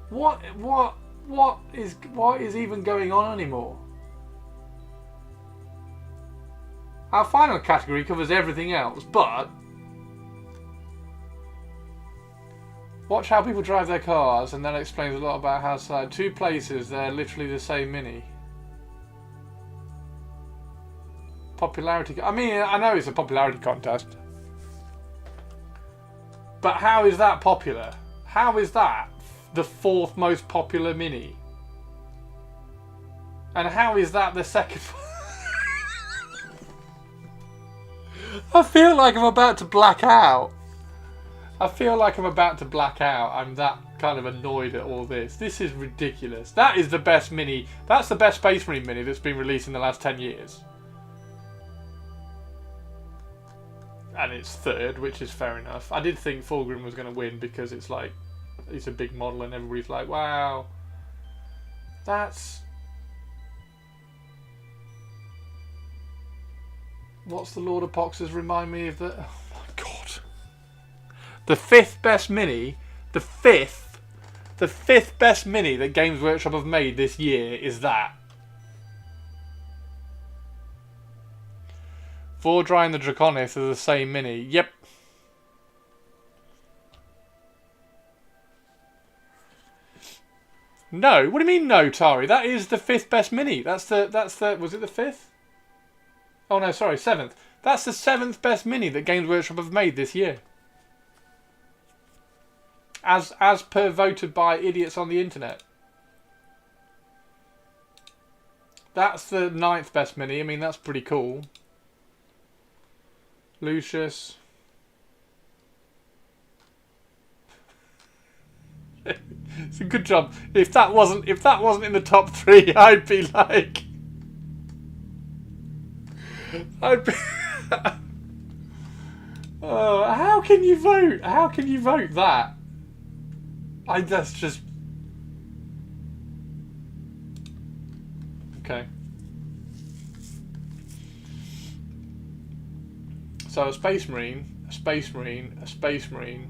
What is even going on anymore? Our final category covers everything else, but watch how people drive their cars, and that explains a lot about how side 2 places they're literally the same mini. Popularity. I mean, I know it's a popularity contest, but how is that popular? How is that the 4th most popular mini? And how is that the 2nd? I feel like I'm about to black out. I'm that kind of annoyed at all this. This is ridiculous. That is the best mini. That's the best Space Marine mini that's been released in the last 10 years. And it's 3rd, which is fair enough. I did think Fulgrim was going to win because it's like, it's a big model and everybody's like, wow. That's... What's the Lord of Poxes remind me of? Oh my god. The 5th best mini, the fifth best mini that Games Workshop have made this year is that. Vordry and the Draconis are the same mini. Yep. No, what do you mean no, Tari? That is the 5th best mini. That's the was it the 5th? Oh no, sorry, 7th. That's the 7th best mini that Games Workshop have made this year. As per voted by idiots on the internet. That's the 9th best mini. I mean, that's pretty cool. Lucius. It's a good job. If that wasn't in the top 3, I'd be like, oh, how can you vote? How can you vote that? That's just... Okay. So a Space Marine, a Space Marine, a Space Marine.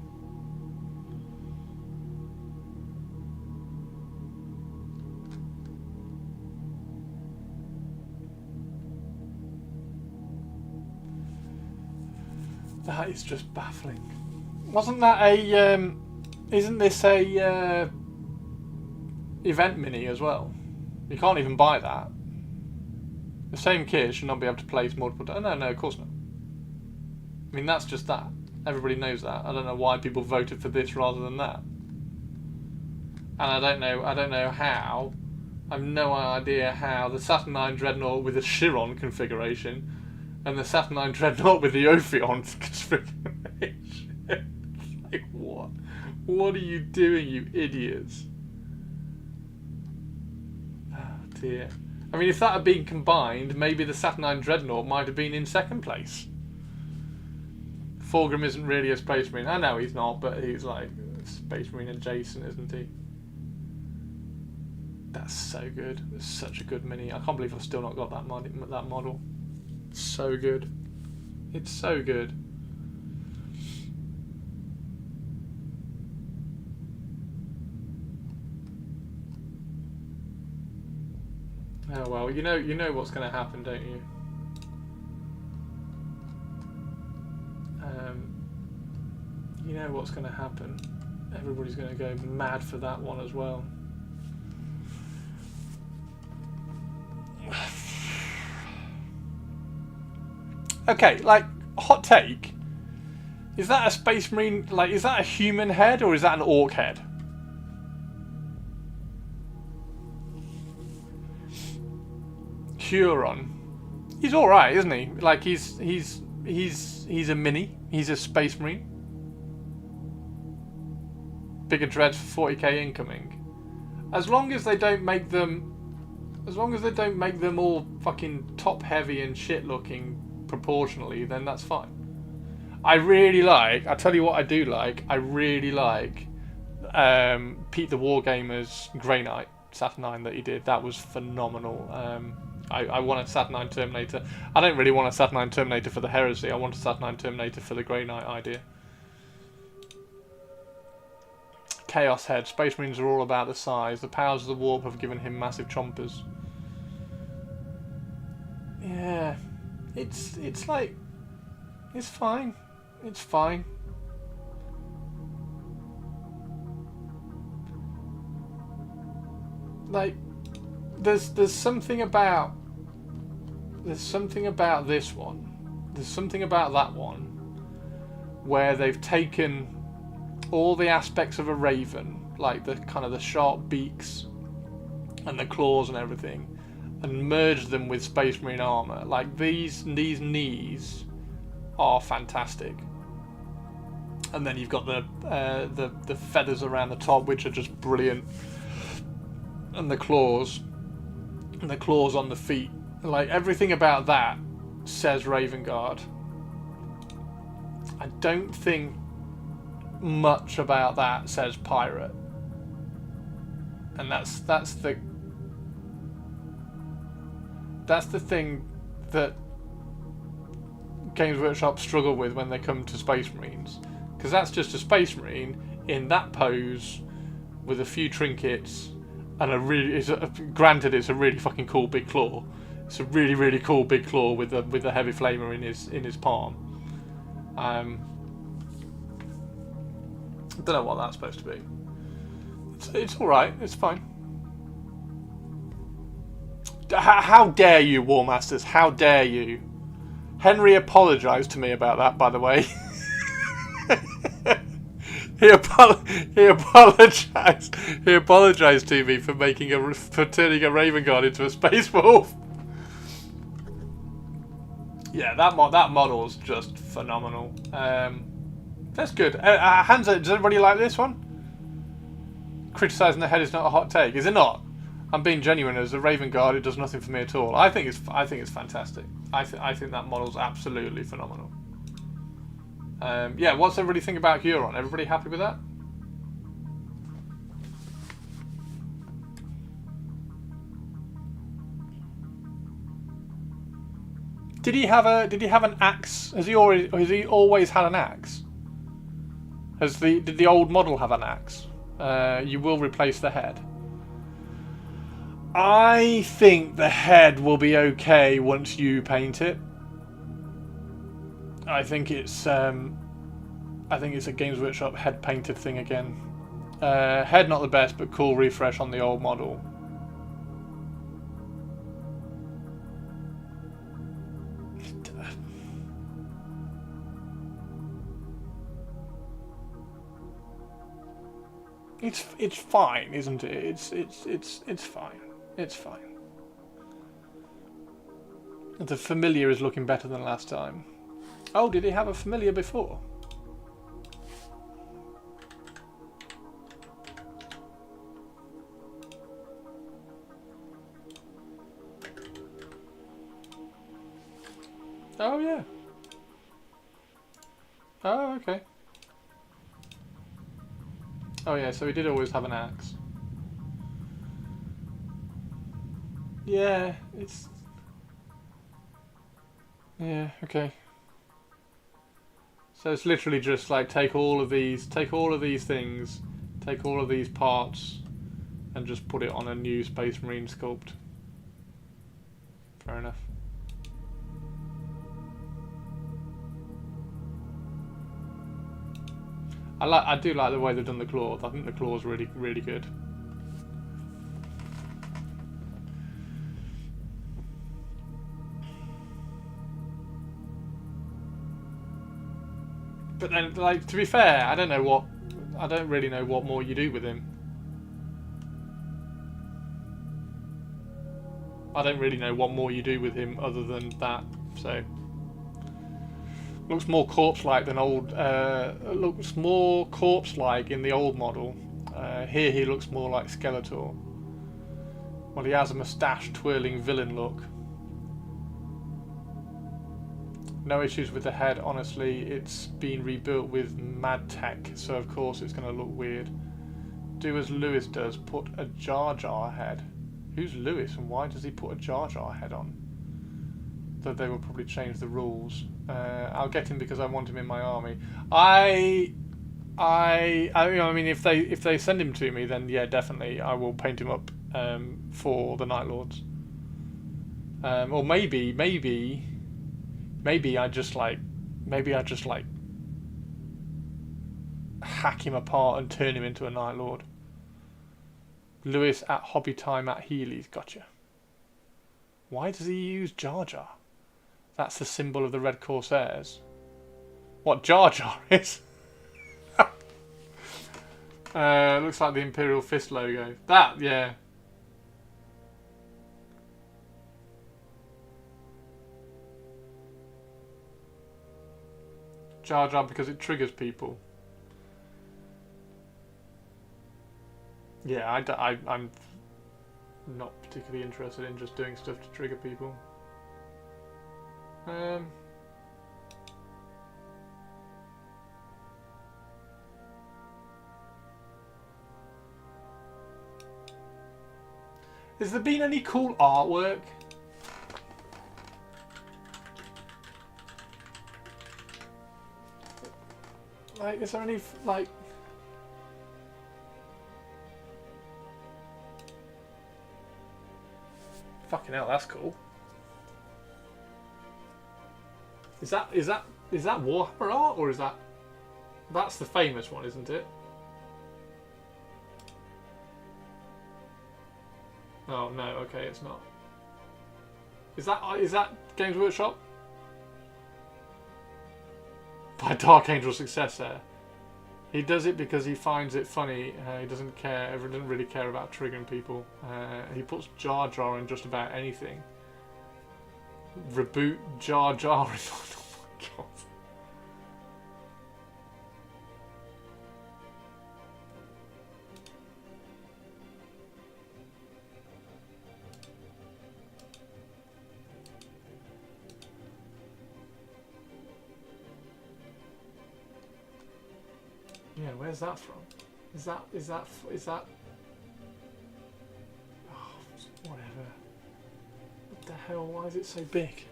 That is just baffling. Wasn't that a... isn't this a event mini as well? You can't even buy that. The same kit should not be able to place multiple... Oh, no, of course not. I mean, that's just that. Everybody knows that. I don't know why people voted for this rather than that. And I don't know how. I have no idea how the Saturnine Dreadnought with a Chiron configuration and the Saturnine Dreadnought with the Ophion configuration. Like, what? What are you doing, you idiots? Oh dear. I mean, if that had been combined, maybe the Saturnine Dreadnought might have been in 2nd place. Fulgrim isn't really a Space Marine. I know he's not, but he's like Space Marine adjacent, isn't he? That's so good. It's such a good mini. I can't believe I've still not got that model. It's so good. It's so good. Oh well, you know what's going to happen, don't you? know what's going to happen. Everybody's going to go mad for that one as well. Okay, like, hot take. Is that a Space Marine, like, is that a human head or is that an orc head? Huron. He's alright, isn't he? Like, he's a mini. He's a Space Marine. Bigger dreads for 40k incoming. As long as they don't make them all fucking top heavy and shit looking proportionally, then that's fine. I tell you what I do like, I really like Pete the Wargamer's Grey Knight Saturnine that he did. That was phenomenal. I want a Saturnine Terminator. I don't really want a Saturnine Terminator for the Heresy, I want a Saturnine Terminator for the Grey Knight idea. Chaos Head. Space Marines are all about the size. The powers of the warp have given him massive chompers. Yeah. It's like... It's fine. It's fine. Like, there's something about this one. There's something about that one where they've taken all the aspects of a raven, like the kind of the sharp beaks and the claws and everything, and merged them with Space Marine armor. Like these knees are fantastic, and then you've got the feathers around the top, which are just brilliant, and the claws on the feet. Like everything about that says Raven Guard. I don't think much about that says pirate, and that's the thing that Games Workshop struggle with when they come to Space Marines, because that's just a Space Marine in that pose with a few trinkets and granted it's a really fucking cool big claw. It's a really cool big claw with a heavy flamer in his palm. I don't know what that's supposed to be. It's alright, it's fine. How dare you, War Masters? How dare you? Henry apologised to me about that, by the way. He apologised to me for turning a Raven Guard into a Space Wolf. Yeah, that model's just phenomenal. That's good. Hansa, does everybody like this one? Criticising the head is not a hot take, is it not? I'm being genuine. As a Raven Guard, it does nothing for me at all. I think it's fantastic. I think that model's absolutely phenomenal. Yeah, what's everybody think about Huron? Everybody happy with that? Did he have an axe? Has he always had an axe? Did the old model have an axe? You will replace the head. I think the head will be okay once you paint it. I think it's a Games Workshop head painted thing again. Head not the best, but cool refresh on the old model. It's fine, isn't it? It's fine. It's fine. The familiar is looking better than last time. Oh, did he have a familiar before? Oh yeah. Oh, okay. Oh yeah, so he did always have an axe. Yeah, yeah, okay. So it's literally just like take all of these things, take all of these parts, and just put it on a new Space Marine sculpt. Fair enough. I do like the way they've done the claws. I think the claws really really good. But then, like, to be fair, I don't really know what more you do with him. I don't really know what more you do with him other than that. So, looks more corpse-like than old. Looks more corpse-like in the old model. Here he looks more like Skeletor. Well, he has a moustache twirling villain look. No issues with the head, honestly. It's been rebuilt with mad tech, so of course it's going to look weird. Do as Lewis does, put a Jar Jar head. Who's Lewis and why does he put a Jar Jar head on? Though they will probably change the rules. I'll get him because I want him in my army. I mean, if they send him to me, then yeah, definitely I will paint him up for the Night Lords. Or maybe I just like hack him apart and turn him into a Night Lord. Lewis at Hobby Time at Healy's, gotcha. Why does he use Jar Jar? That's the symbol of the Red Corsairs. What Jar Jar is? Looks like the Imperial Fist logo. That, yeah. Jar Jar because it triggers people. Yeah, I'm not particularly interested in just doing stuff to trigger people. Has there been any cool artwork? Like, is there any, like... Fucking hell, that's cool. Is that Warhammer art, or is that... That's the famous one, isn't it? Oh, no, okay, it's not. Is that Games Workshop? By Dark Angel Successor. He does it because he finds it funny. He doesn't care. Everyone doesn't really care about triggering people. He puts Jar Jar in just about anything. Reboot Jar Jar. Oh my god. Yeah, where's that from? Is that? Oh, whatever. What the hell? Why is it so big?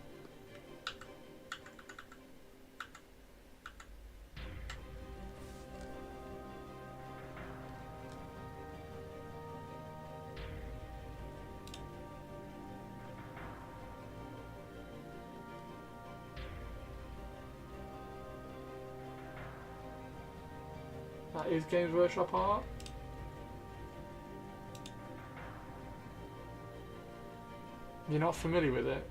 That is Games Workshop art. You're not familiar with it?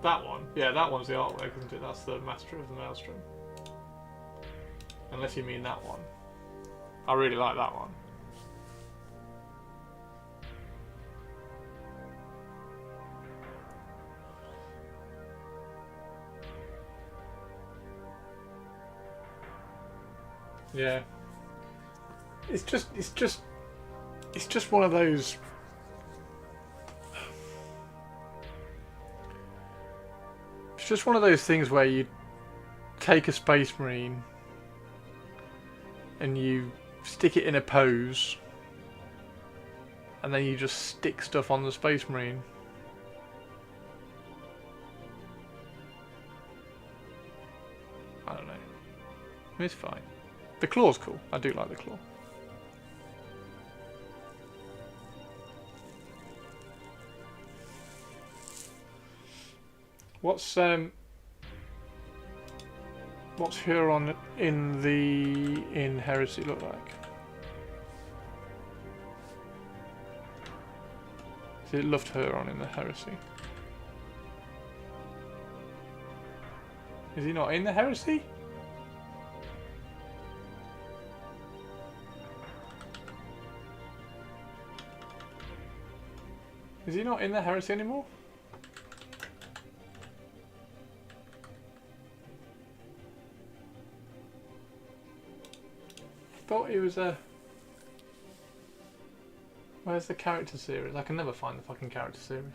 That one? Yeah, that one's the artwork, isn't it? That's the Master of the Maelstrom. Unless you mean that one. I really like that one. Yeah. It's just one of those... just one of those things where you take a Space Marine and you stick it in a pose and then you just stick stuff on the Space Marine. I don't know. It's fine. The claw's cool. I do like the claw. What's Huron in Heresy look like? Is it Luft Huron in the Heresy? Is he not in the Heresy? Is he not in the Heresy anymore? I thought he was a... Where's the character series? I can never find the fucking character series.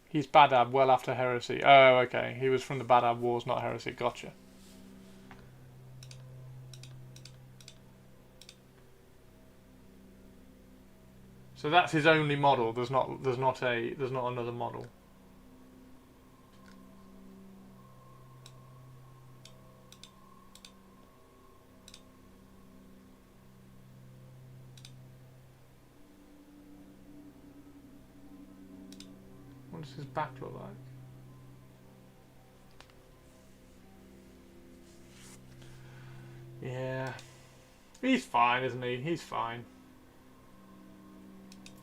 He's Badab well after Heresy. Oh, okay. He was from the Badab Wars, not Heresy. Gotcha. So that's his only model. There's not another model. What does his back look like? Yeah. He's fine, isn't he? He's fine.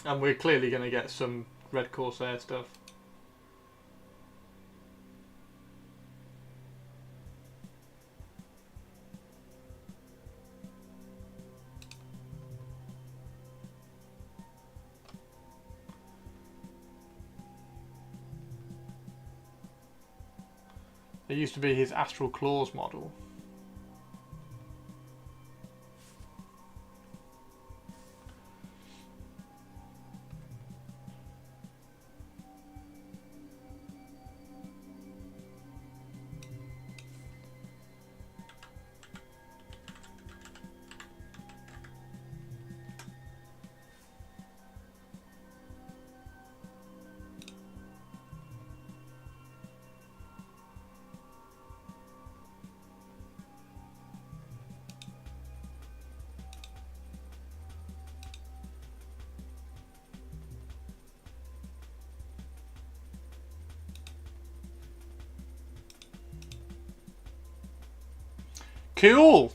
And we're clearly going to get some Red Corsair stuff. It used to be his Astral Claws model. Cool.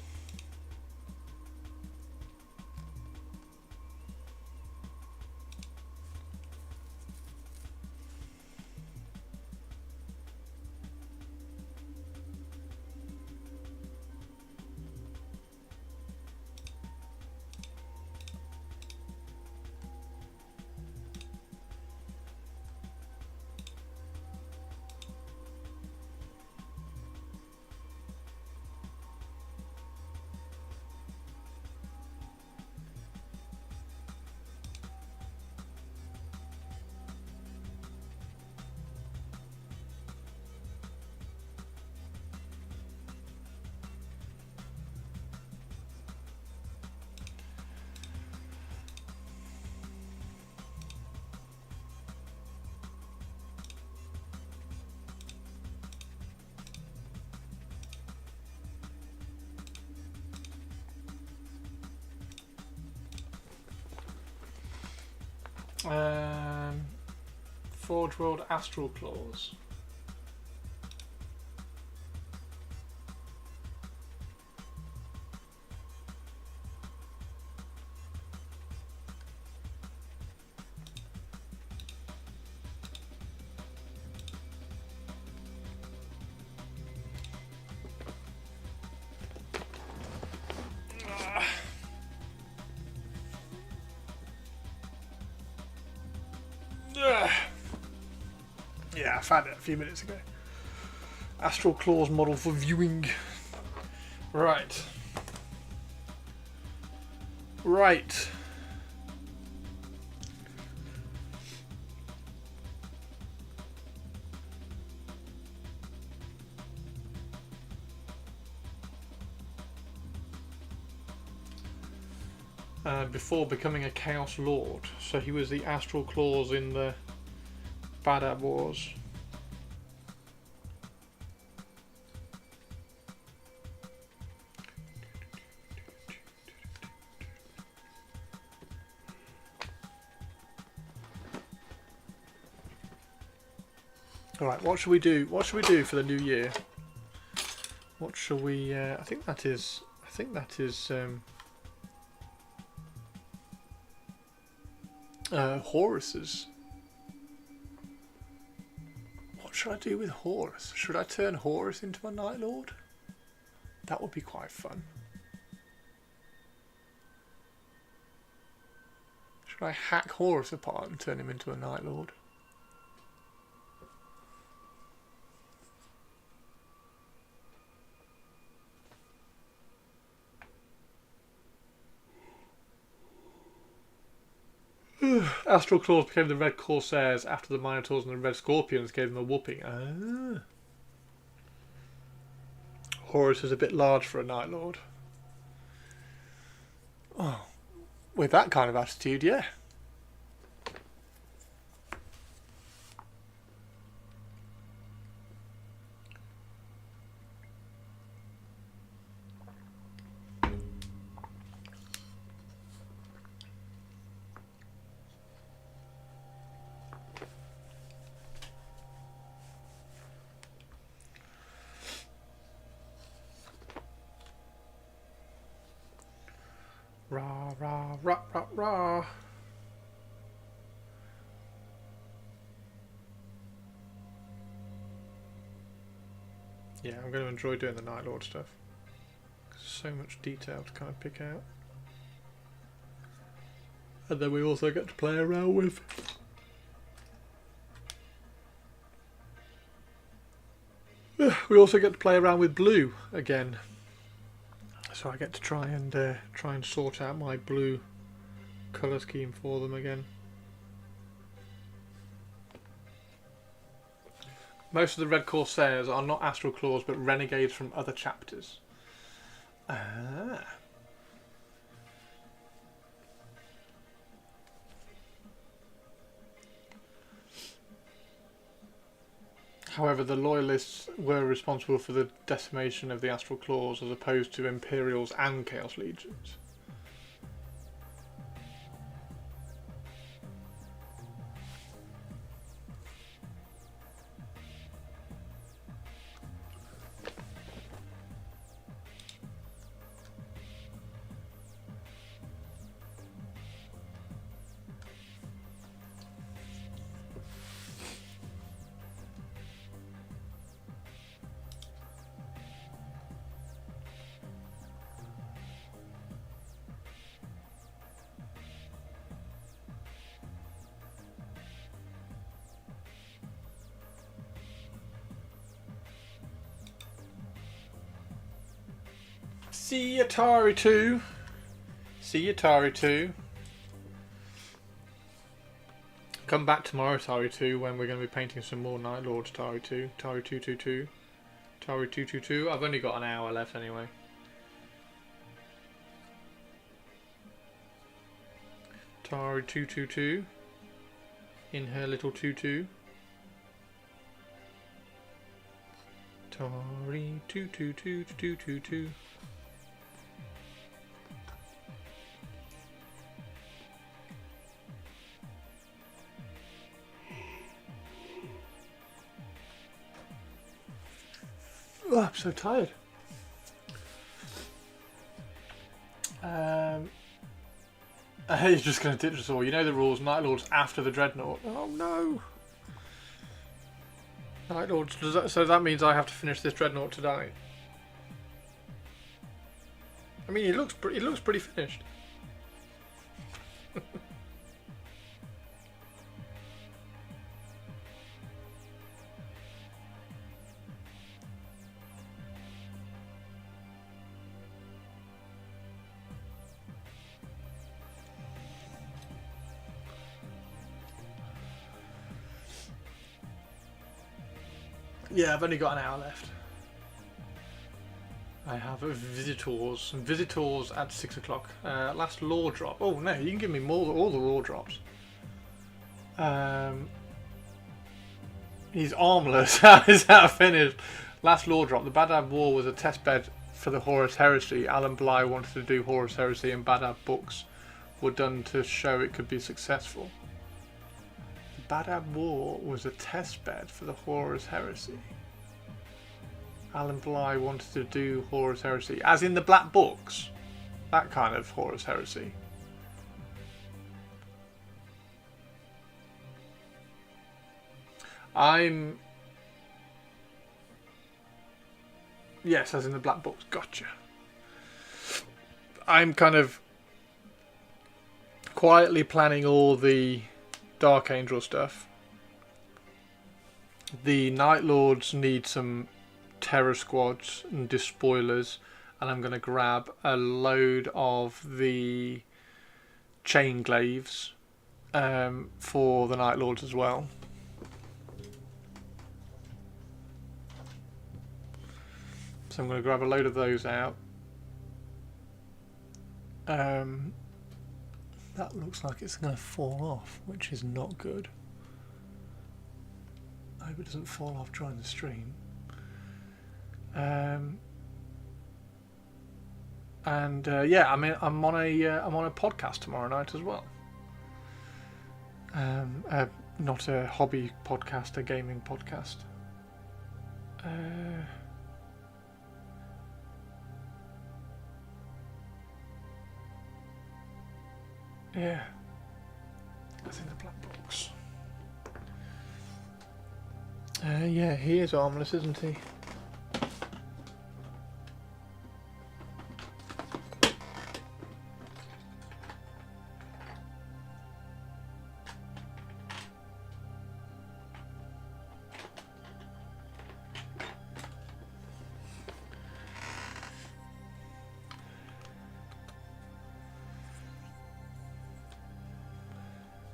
Forge World Astral Claws. Yeah, I found it a few minutes ago. Astral Claws model for viewing. Right. Right. Before becoming a Chaos Lord. So he was the Astral Claws in the Badab Wars. Alright, what should we do? What should we do for the new year? What shall we I think that is Horus's. What should I do with Horus? Should I turn Horus into a Night Lord? That would be quite fun. Should I hack Horus apart and turn him into a Night Lord? Astral Claws became the Red Corsairs after the Minotaurs and the Red Scorpions gave them a whooping. Ah. Horus is a bit large for a Night Lord. Oh, with that kind of attitude, yeah. Rah, rah, rah, rah, rah. Yeah, I'm going to enjoy doing the Night Lord stuff. So much detail to kind of pick out. And then we also get to play around with we also get to play around with blue again. So I get to try and sort out my blue colour scheme for them again. Most of the Red Corsairs are not Astral Claws but renegades from other chapters. Ah. However, the Loyalists were responsible for the decimation of the Astral Claws as opposed to Imperials and Chaos Legions. See you, Atari 2. See you, Atari 2. Come back tomorrow, Atari 2, when we're going to be painting some more Night Lords, Atari 2. Atari 222. Atari 222. I've only got an hour left anyway. Atari 222. In her little tutu. Atari 222. Oh, I'm so tired. You're just going to ditch us all. You know the rules. Night Lords after the Dreadnought. Oh no. Night Lords. So that means I have to finish this Dreadnought today. I mean, it looks pretty finished. Yeah, I've only got an hour left. I have visitors. Visitors at 6 o'clock. Last lore drop. Oh no, you can give me all the lore drops. He's armless. How is that finished? Last lore drop. The Badab War was a testbed for the Horus Heresy. Alan Bly wanted to do Horus Heresy, and Badab books were done to show it could be successful. The Badab War was a testbed for the Horus Heresy. Alan Bly wanted to do Horus Heresy, as in the Black Books. That kind of Horus Heresy. Yes, as in the Black Books. Gotcha. I'm kind of quietly planning all the Dark Angel stuff. The Night Lords need some terror squads and despoilers, and I'm going to grab a load of the chain glaives for the Night Lords as well. So I'm going to grab a load of those out. That looks like it's going to fall off, which is not good. I hope it doesn't fall off during the stream. Yeah, I mean, I'm on a podcast tomorrow night as well. Not a hobby podcast, a gaming podcast. Yeah, that's in the Black Box. Yeah, he is armless, isn't he?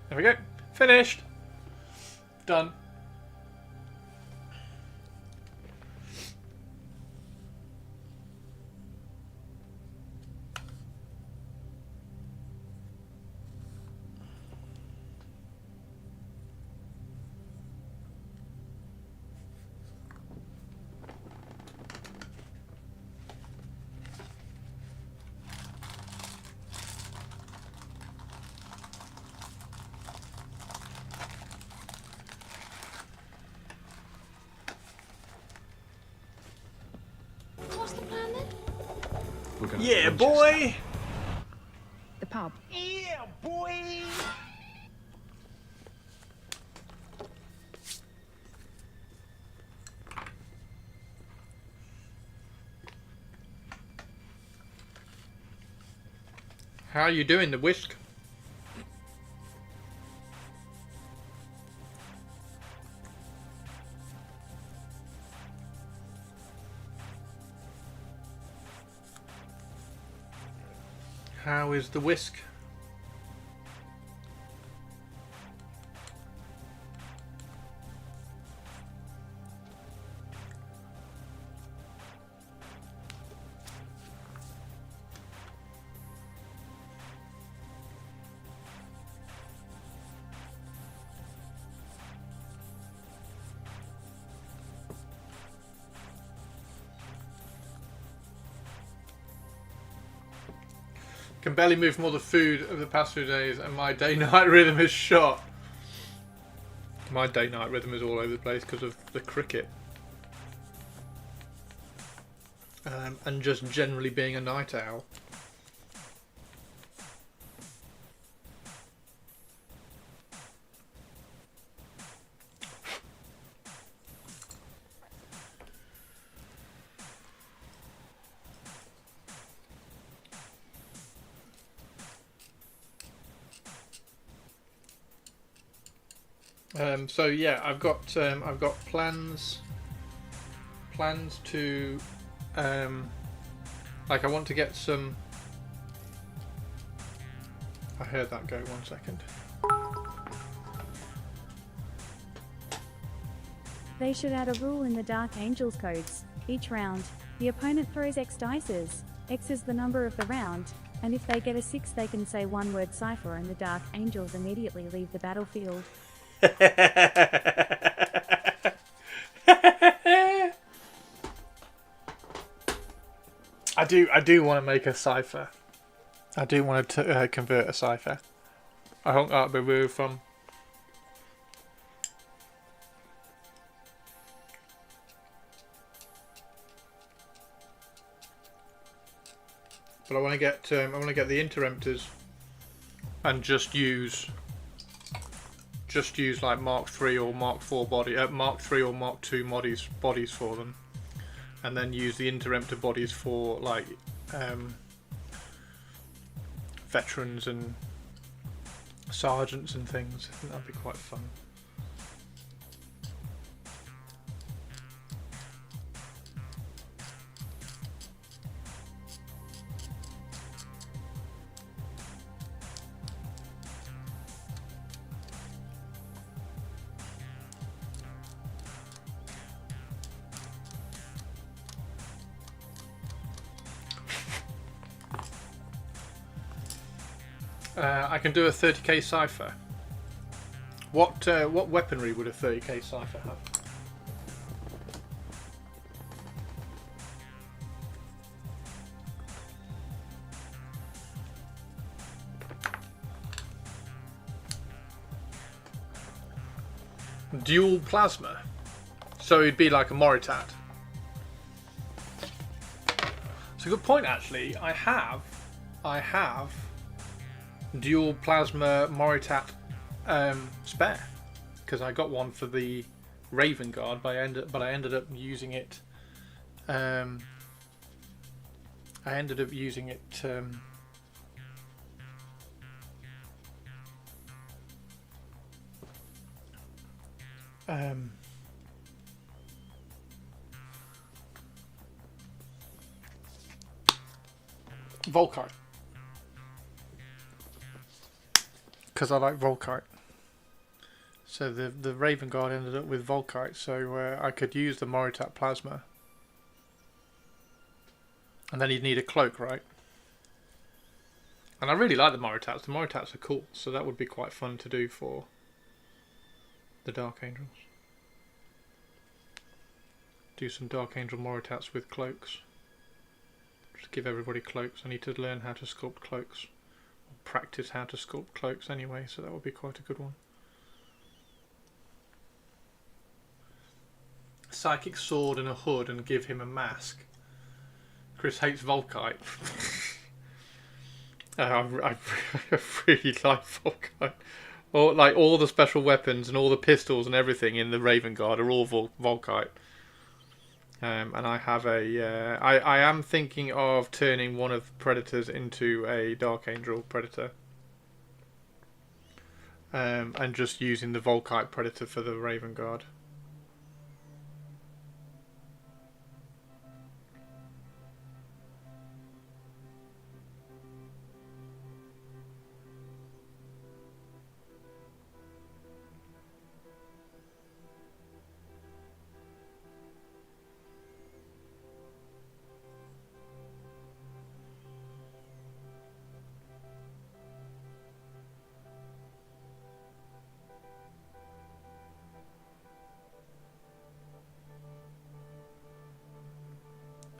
There we go. Finished. Done. What's the plan then? Yeah, boy. The pub. Yeah, boy! How are you doing, the whisk? How is the whisk? Can barely move more the food of the past few days, and my day-night rhythm is shot. My day-night rhythm is all over the place because of the cricket. And just generally being a night owl. So yeah, I've got plans to like I want to get some. I heard that go. 1 second. They should add a rule in the Dark Angels codes. Each round, the opponent throws X dices. X is the number of the round, and if they get a 6 they can say one word cipher and the Dark Angels immediately leave the battlefield. I do want to make a cipher. I do want to convert a cipher. I think that'd be really fun. But I want to get the interrupters and just use like Mark 3 or Mark 4 Mark 3 or Mark 2 bodies for them, and then use the interrupter bodies for like veterans and sergeants and things. I think that'd be quite fun. I can do a 30k cipher. What weaponry would a 30k cipher have? Dual plasma. So it'd be like a Moritat. It's a good point actually. I have dual plasma Moritat spare, because I got one for the Raven Guard, but I ended up using it. Volkite. Because I like Volkite. So the Raven Guard ended up with Volkite, so I could use the Moritat Plasma. And then you'd need a cloak, right? And I really like the Moritats. The Moritats are cool, so that would be quite fun to do for the Dark Angels. Do some Dark Angel Moritats with cloaks. Just give everybody cloaks. I need to learn how to sculpt cloaks. Practice how to sculpt cloaks anyway, so that would be quite a good one. Psychic sword and a hood and give him a mask. Chris hates Volkite. I really like Volkite. Or like all the special weapons and all the pistols and everything in the Raven Guard are all Volkite. And I have a. I am thinking of turning one of Predators into a Dark Angel Predator. And just using the Volkite Predator for the Raven Guard.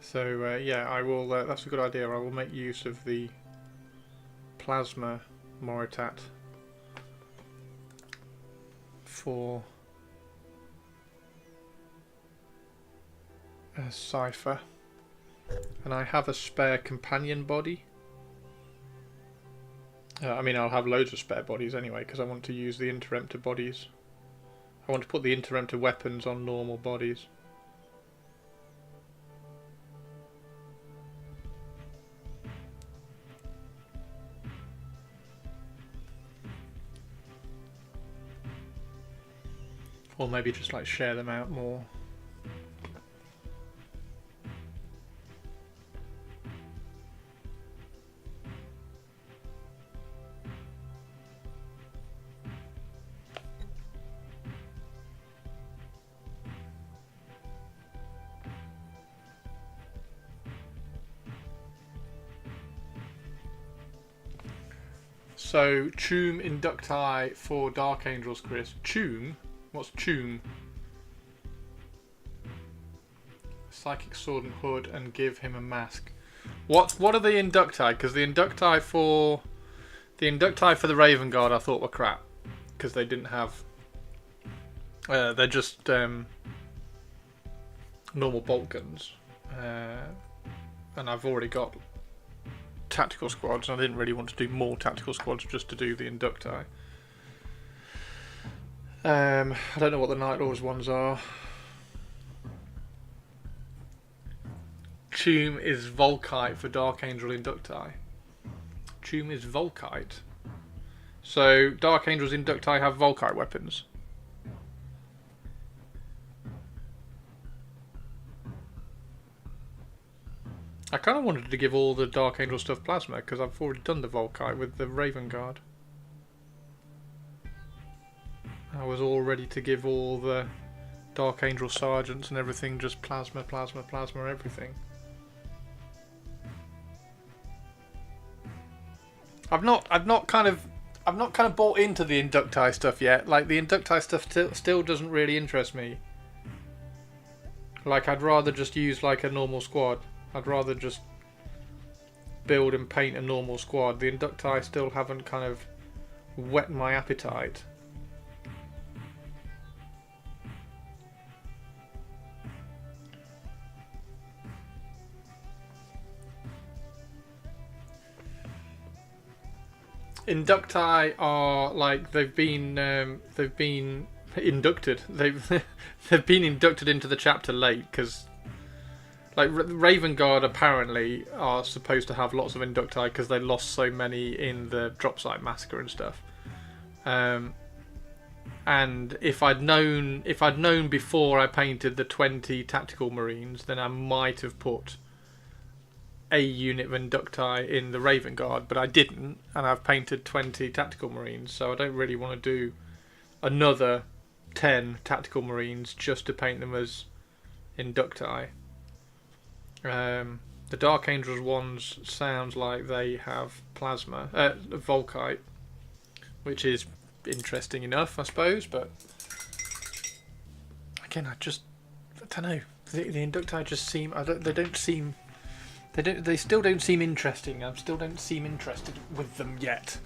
So yeah, I will. That's a good idea. I will make use of the plasma Moritat for a cipher, and I have a spare companion body. I mean, I'll have loads of spare bodies anyway because I want to use the interrupter bodies. I want to put the interrupter weapons on normal bodies. Or maybe just like share them out more. So, Choom Inducti for Dark Angels, Chris. Choom? What's Choom? Psychic Sword and Hood and give him a mask. What are the Inducti? Because the Inducti for the Raven Guard I thought were crap. Because they didn't have... they're just normal bolt guns. And I've already got tactical squads, and I didn't really want to do more tactical squads just to do the Inducti. I don't know what the Night Lords ones are. Choom is Volkite for Dark Angel Inducti. Choom is Volkite. So Dark Angels Inducti have Volkite weapons. I kind of wanted to give all the Dark Angel stuff plasma because I've already done the Volkite with the Raven Guard. I was all ready to give all the Dark Angel sergeants and everything just plasma, plasma, plasma, everything. I've not kind of bought into the Inducti stuff yet. Like the Inducti stuff still doesn't really interest me. Like I'd rather just use like a normal squad. I'd rather just build and paint a normal squad. The Inducti still haven't kind of whet my appetite. Inducti are like they've been inducted. They've been inducted into the chapter late because. Like, Raven Guard apparently are supposed to have lots of Inducti because they lost so many in the drop site massacre and stuff. And if I'd known before I painted the 20 tactical marines, then I might have put a unit of Inducti in the Raven Guard, but I didn't, and I've painted 20 tactical marines, so I don't really want to do another 10 tactical marines just to paint them as Inducti. The Dark Angels ones sounds like they have plasma, Volkite, which is interesting enough, I suppose. But again, I don't know. The Inducti just seem they still don't seem interesting. I still don't seem interested with them yet.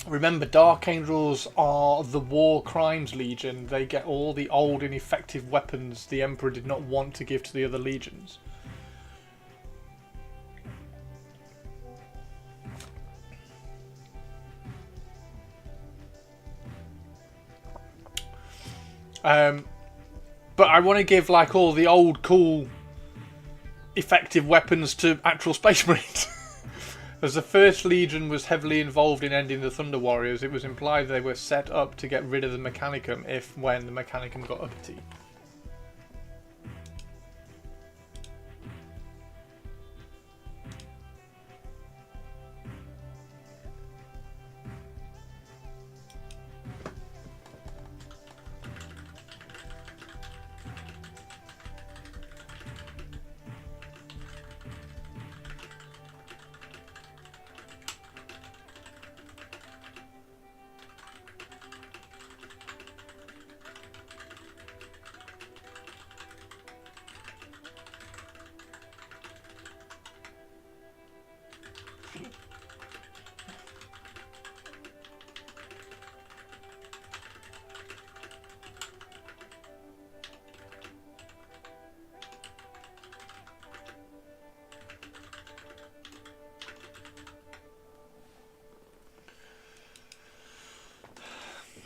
Remember, Dark Angels are the War Crimes Legion. They get all the old ineffective weapons the Emperor did not want to give to the other legions. But I want to give like all the old cool effective weapons to actual Space Marines. As the First Legion was heavily involved in ending the Thunder Warriors, it was implied they were set up to get rid of the Mechanicum when the Mechanicum got uppity.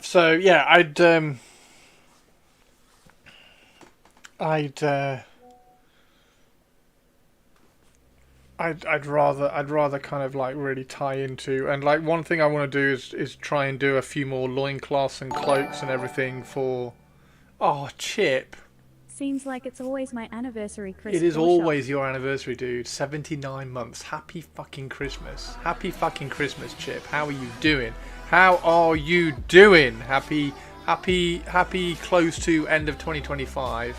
So yeah, I'd rather kind of like really tie into, and like one thing I want to do is try and do a few more loincloths and cloaks and everything for. Oh, Chip. Seems like it's always my anniversary, Chris. It is always your anniversary, dude. 79 months. Happy fucking Christmas. Happy fucking Christmas, Chip. How are you doing? How are you doing? Happy close to end of 2025.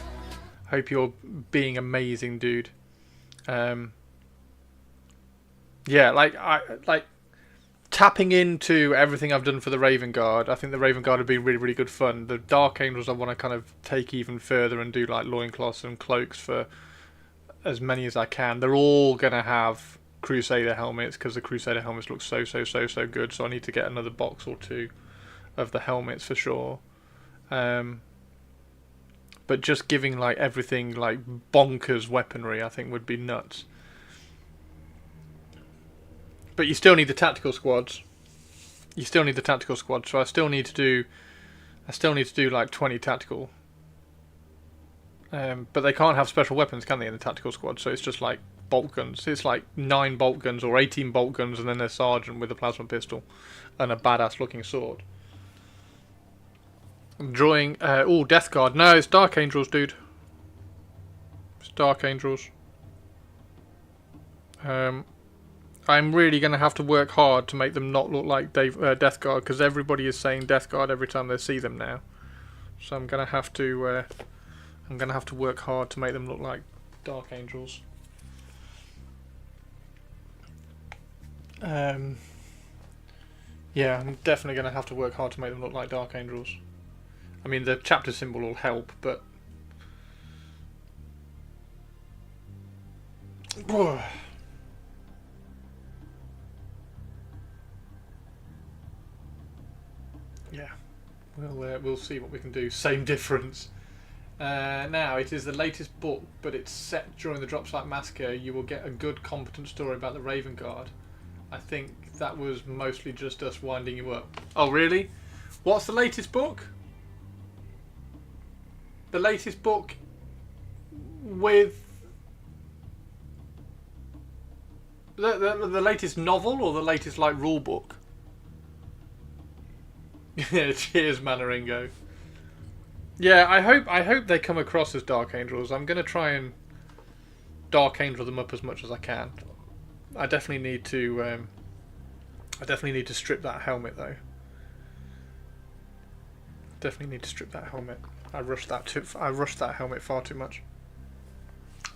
Hope you're being amazing, dude. Yeah, like tapping into everything I've done for the Raven Guard. I think the Raven Guard would be really, really good fun. The Dark Angels I want to kind of take even further and do like loincloths and cloaks for as many as I can. They're all going to have Crusader helmets because the Crusader helmets look so good. So I need to get another box or two of the helmets for sure. But just giving like everything like bonkers weaponry, I think would be nuts. But you still need the tactical squads. So I still need to do like 20 tactical. But they can't have special weapons, can they, in the tactical squad? So it's just like bolt guns. It's like 9 bolt guns or 18 bolt guns, and then a sergeant with a plasma pistol and a badass looking sword. I'm drawing. Death Guard. No, it's Dark Angels, dude. It's Dark Angels. I'm really going to have to work hard to make them not look like Death Guard, because everybody is saying Death Guard every time they see them now. So I'm going to have to. I'm going to have to work hard to make them look like Dark Angels. Yeah, I'm definitely going to have to work hard to make them look like Dark Angels. I mean, the chapter symbol will help, but... yeah, we'll see what we can do. Same difference. Now, it is the latest book, but it's set during the Dropsite Massacre. You will get a good, competent story about the Raven Guard. I think that was mostly just us winding you up. Oh, really? What's the latest book? The latest book with... The latest novel or the latest, like, rule book? Yeah, cheers, Manaringo. Yeah, I hope they come across as Dark Angels. I'm going to try and Dark Angel them up as much as I can. I definitely need to strip that helmet though. Definitely need to strip that helmet. I rushed that helmet far too much.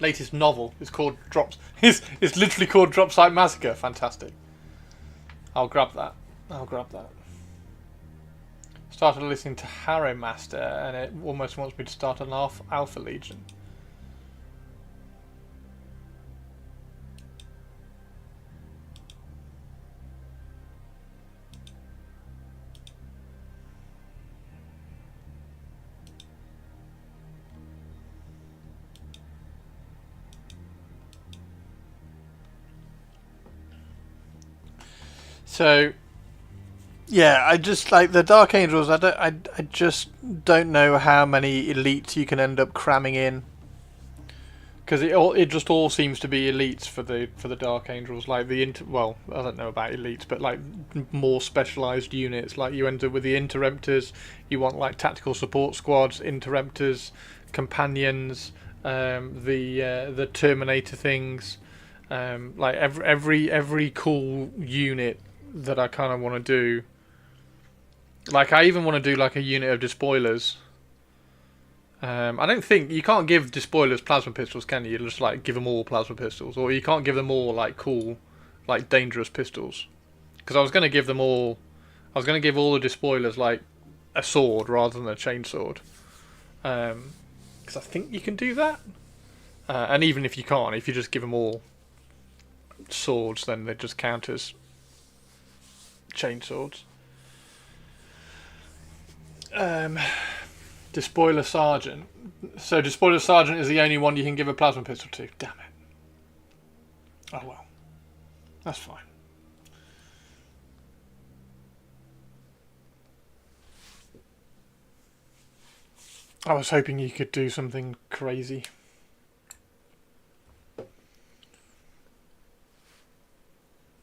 Latest novel is called Drops. It's literally called Dropsite Massacre. Fantastic. I'll grab that. Started listening to Harrow Master, and it almost wants me to start an Alpha Legion. So, yeah, I just like the Dark Angels. I just don't know how many elites you can end up cramming in, because it just all seems to be elites for the Dark Angels. Like well, I don't know about elites, but like more specialized units. Like you end up with the Interrupters. You want like tactical support squads, Interrupters, companions, the Terminator things. Like every cool unit that I kind of want to do. Like I even want to do like a unit of despoilers. I don't think you can't give despoilers plasma pistols, can you? You just like give them all plasma pistols, or you can't give them all like cool, like dangerous pistols. Because I was going to give all the despoilers like a sword rather than a chainsword. Because I think you can do that. And even if you can't, if you just give them all swords, then they just count as chainswords. Despoiler Sergeant. So Despoiler Sergeant is the only one you can give a plasma pistol to. Damn it. Oh well. That's fine. I was hoping you could do something crazy.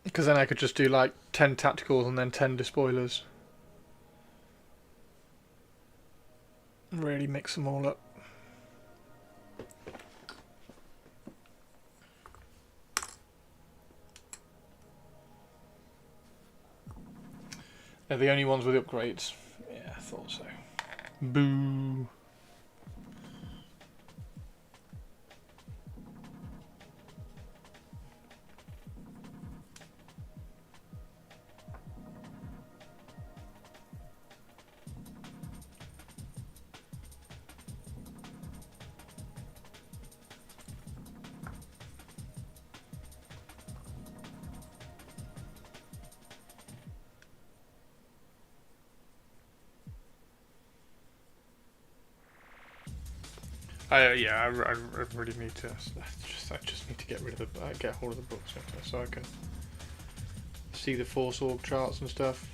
Because then I could just do like 10 tacticals and then 10 despoilers. Really mix them all up. They're the only ones with upgrades. Yeah, I thought so. Boo. Yeah, I really need to. I just need to get rid of the get hold of the books so I can see the Force org charts and stuff.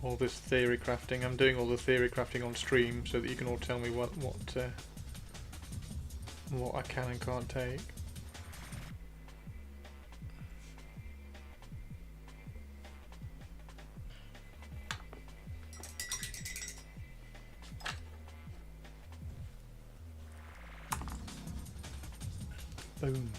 All this theory crafting. I'm doing all the theory crafting on stream so that you can all tell me what I can and can't take. Boom.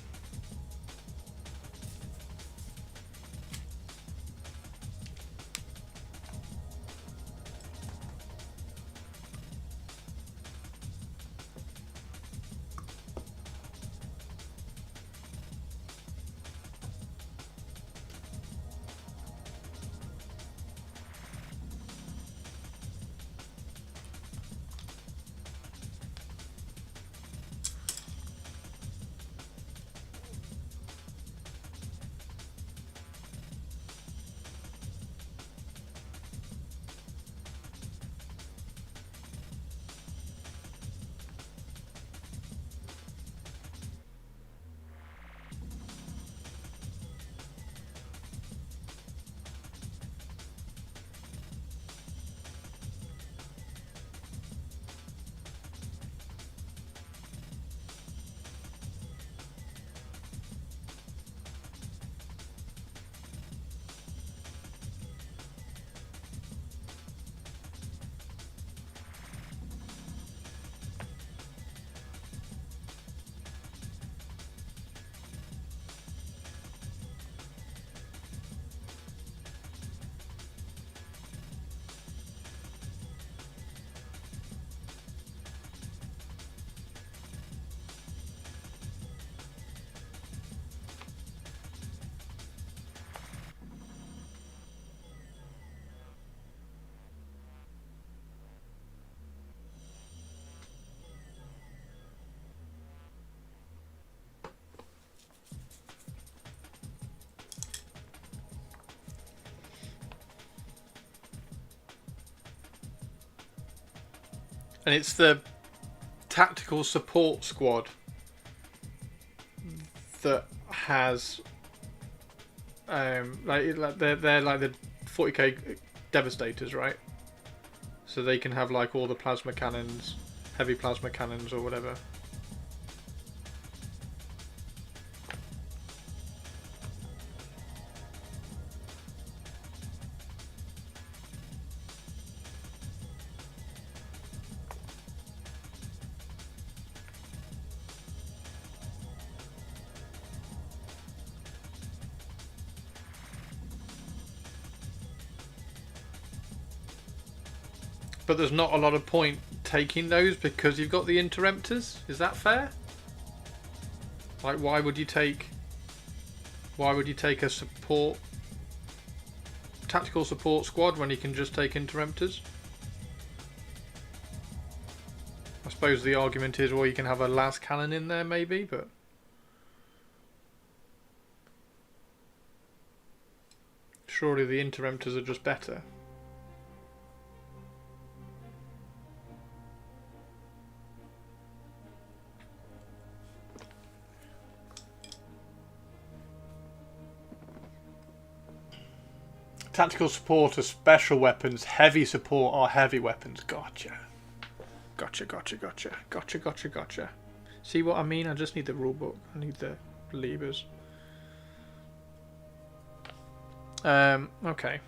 And it's the tactical support squad that has like they're like the 40k devastators, right? So they can have like all the plasma cannons, heavy plasma cannons or whatever. But there's not a lot of point taking those because you've got the interrupters. Is that fair? Like, why would you take a support tactical support squad when you can just take interrupters? I suppose the argument is, well, you can have a las cannon in there maybe, but surely the interrupters are just better. Tactical support are special weapons. Heavy support are heavy weapons. Gotcha. Gotcha. See what I mean? I just need the rulebook. I need the levers. Okay.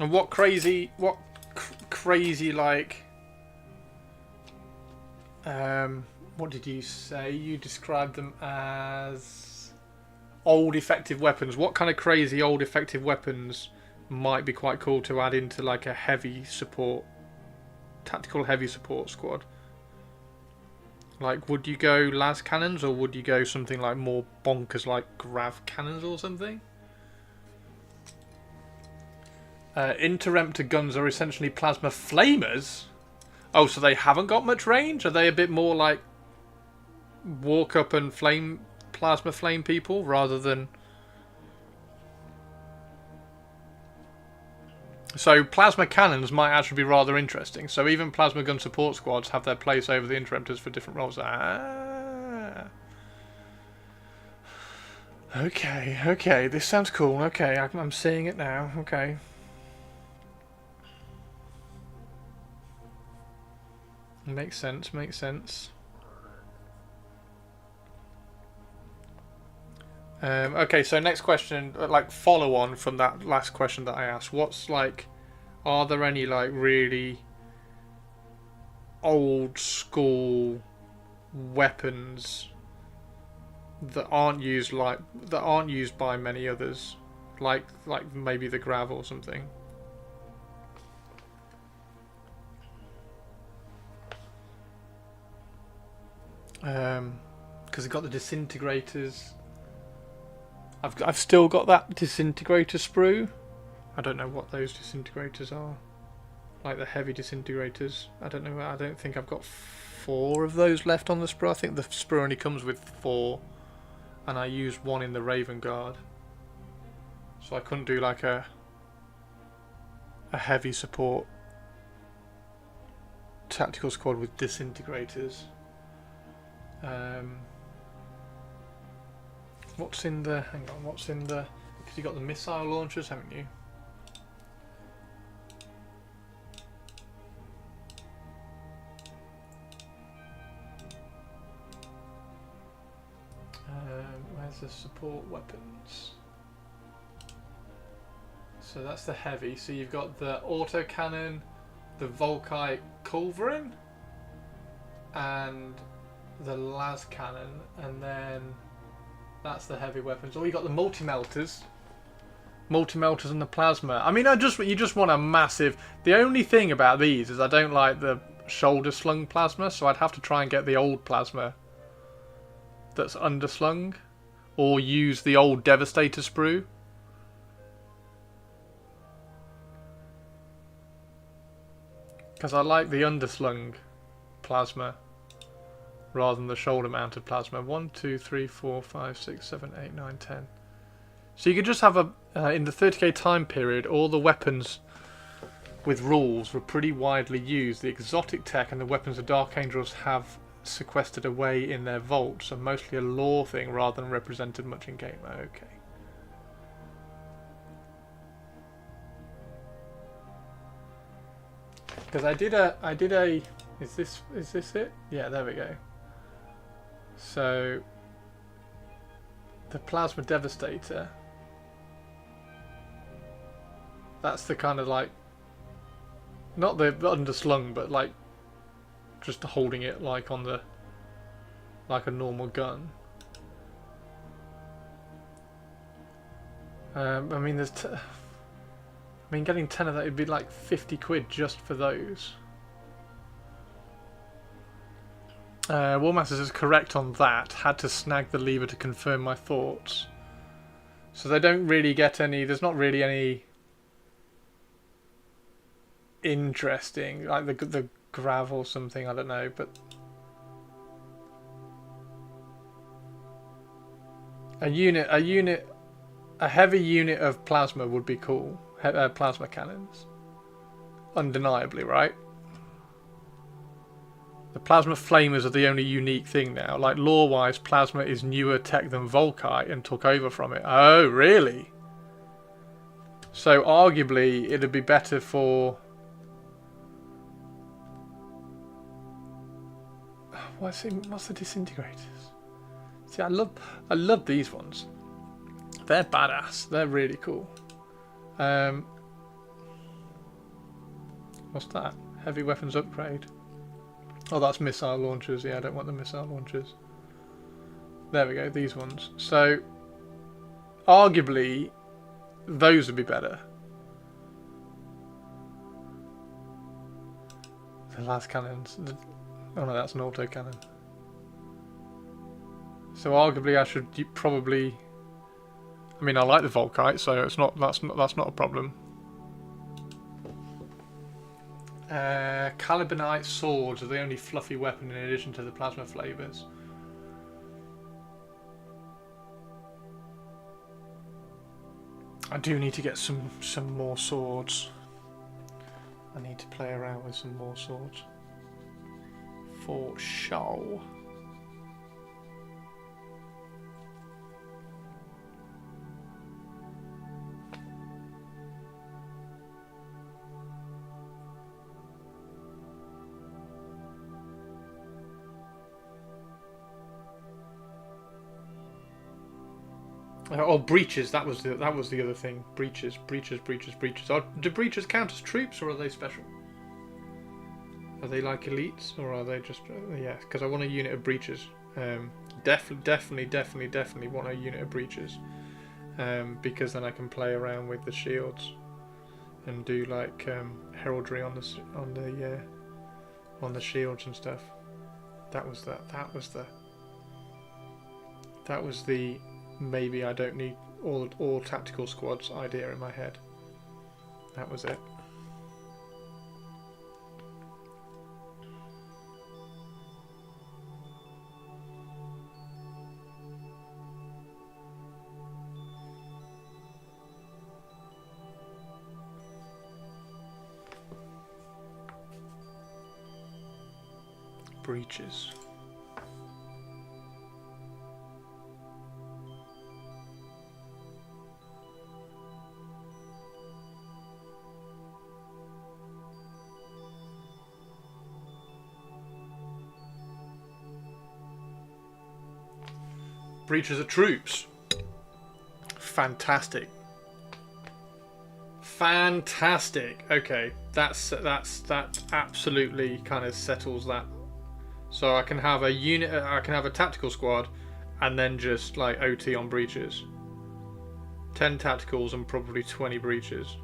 And what crazy like what did you say? You described them as old effective weapons. What kind of crazy old effective weapons might be quite cool to add into like a heavy support, tactical heavy support squad? Like, would you go las cannons, or would you go something like more bonkers, like grav cannons or something? Interemptor guns are essentially plasma flamers. Oh, so they haven't got much range? Are they a bit more like walk up and plasma flame people rather than... So plasma cannons might actually be rather interesting. So even plasma gun support squads have their place over the interruptors for different roles. Ah. Okay, okay, this sounds cool. Okay, I'm seeing it now. Okay. Makes sense, makes sense. Okay, so next question, like follow on from that last question that I asked. What's like, are there any like really old school weapons that aren't used by many others, like maybe the grav or something? Because I've got the disintegrators. I've still got that disintegrator sprue. I don't know what those disintegrators are. Like the heavy disintegrators. I don't know. I don't think I've got 4 of those left on the sprue. I think the sprue only comes with 4, and I used 1 in the Raven Guard. So I couldn't do like a heavy support tactical squad with disintegrators. What's in the... Hang on, what's in the... Because you got the missile launchers, haven't you? Where's the support weapons? So that's the heavy. So you've got the autocannon, the Volkite Culverin, and the las cannon, and then that's the heavy weapons. Or you got the multi-melters and the plasma. I mean, you just want a massive... The only thing about these is I don't like the shoulder slung plasma, so I'd have to try and get the old plasma that's underslung, or use the old Devastator sprue. Because I like the underslung plasma rather than the shoulder mounted plasma. 1, 2, 3, 4, 5, 6, 7, 8, 9, 10. So you could just have in the 30k time period, all the weapons with rules were pretty widely used. The exotic tech and the weapons of Dark Angels have sequestered away in their vaults, and mostly a lore thing rather than represented much in game. Okay. Because I did a is this it? Yeah, there we go. So the Plasma Devastator, that's the kind of like, not the underslung, but like just holding it like on the, like a normal gun. I mean, getting 10 of that would be like 50 quid just for those. Warmasters is correct on that. Had to snag the lever to confirm my thoughts. So they don't really get any... There's not really any interesting... Like the grav or something, I don't know, but... A heavy unit of plasma would be cool. Plasma cannons. Undeniably, right? The plasma flamers are the only unique thing now. Like, lore-wise, plasma is newer tech than Volkite and took over from it. Oh, really? So, arguably, it'd be better for... What's the disintegrators? See, I love these ones. They're badass. They're really cool. What's that? Heavy weapons upgrade. Oh, that's missile launchers. Yeah, I don't want the missile launchers. There we go, these ones. So, arguably, those would be better. The las cannons. Oh no, that's an auto cannon. So arguably I should probably... I mean, I like the Volkite, so that's not a problem. Calibanite swords are the only fluffy weapon in addition to the plasma flavors. I do need to get some more swords. I need to play around with some more swords. For show. Oh, breaches. That was the other thing. Breaches. Oh, do breaches count as troops, or are they special? Are they like elites, or are they just... yeah, because I want a unit of breaches. Definitely want a unit of breaches. Because then I can play around with the shields and do like heraldry on the shields and stuff. That was the maybe I don't need all tactical squads idea in my head. That was it. Breaches. Breaches are troops. Fantastic. Fantastic. Okay, that absolutely kind of settles that. So I can have a unit. I can have a tactical squad, and then just like OT on breaches. 10 tacticals and probably 20 breaches.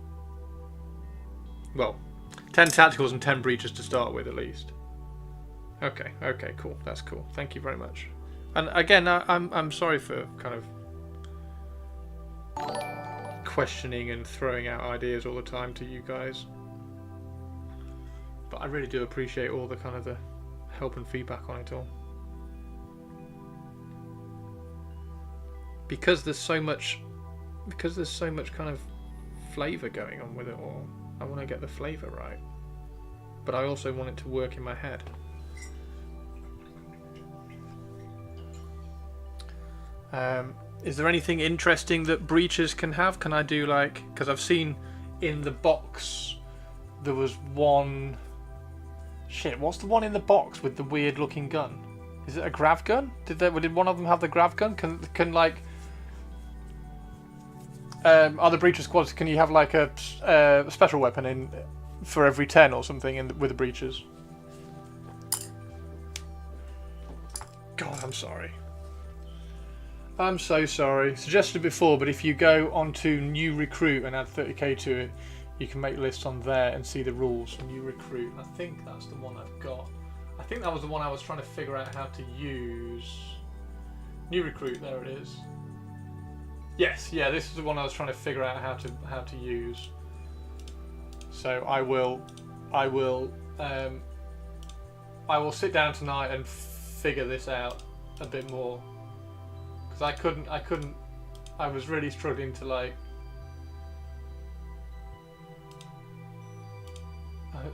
Well, 10 tacticals and 10 breaches to start with at least. Okay, cool. That's cool. Thank you very much. And again, I'm sorry for kind of questioning and throwing out ideas all the time to you guys. But I really do appreciate all the kind of the help and feedback on it all. Because there's so much kind of flavour going on with it all. I want to get the flavour right. But I also want it to work in my head. Is there anything interesting that breaches can have? Can I do like... Because I've seen in the box there was one... Shit, what's the one in the box with the weird looking gun? Is it a grav gun? Did one of them have the grav gun? Can like... other breacher squads, can you have like a special weapon in for every 10 or something with the breaches? God, I'm sorry. I'm so sorry. Suggested before, but if you go onto new recruit and add 30k to it, you can make lists on there and see the rules. New recruit. I think that's the one I've got. I think that was the one I was trying to figure out how to use. New recruit. There it is. Yes, yeah. This is the one I was trying to figure out how to use. So I will sit down tonight and figure this out a bit more. Because I was really struggling to like...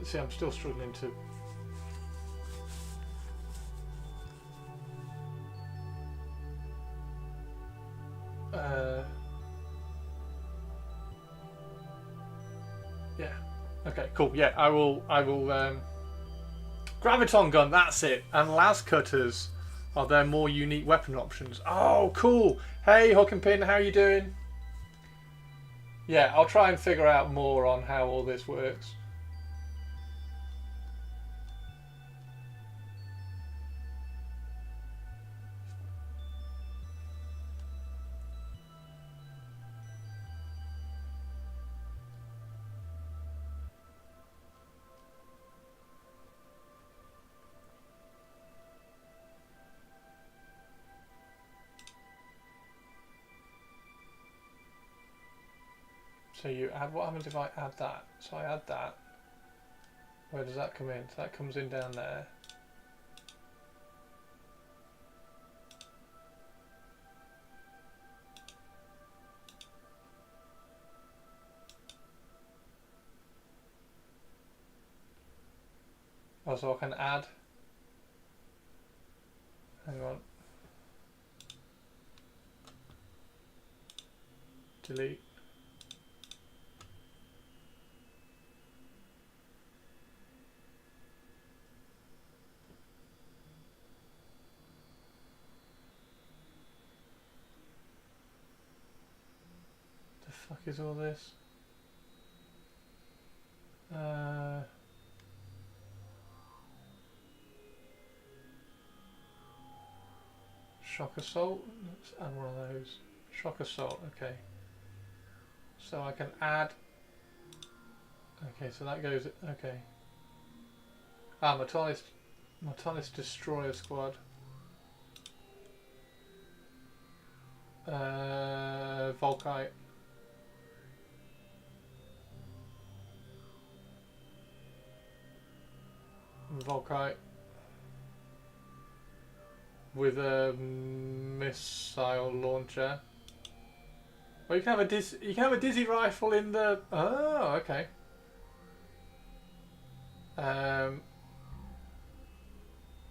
See, I'm still struggling to... yeah. Okay, cool. Yeah, I will Graviton gun, that's it. And las cutters. Are there more unique weapon options? Oh, cool. Hey, Hook and Pin, how are you doing? Yeah, I'll try and figure out more on how all this works. So you add, what happens if I add that? So I add that. Where does that come in? So that comes in down there. Oh, so I can add. Hang on. Delete. The fuck is all this? Shock assault. Let's add one of those. Shock assault. Okay. So I can add. Okay, so that goes. Okay. Ah, Mortalis Destroyer Squad. Volkite. Volkite. With a missile launcher. Well, you can have a dizzy rifle in the. Oh, okay.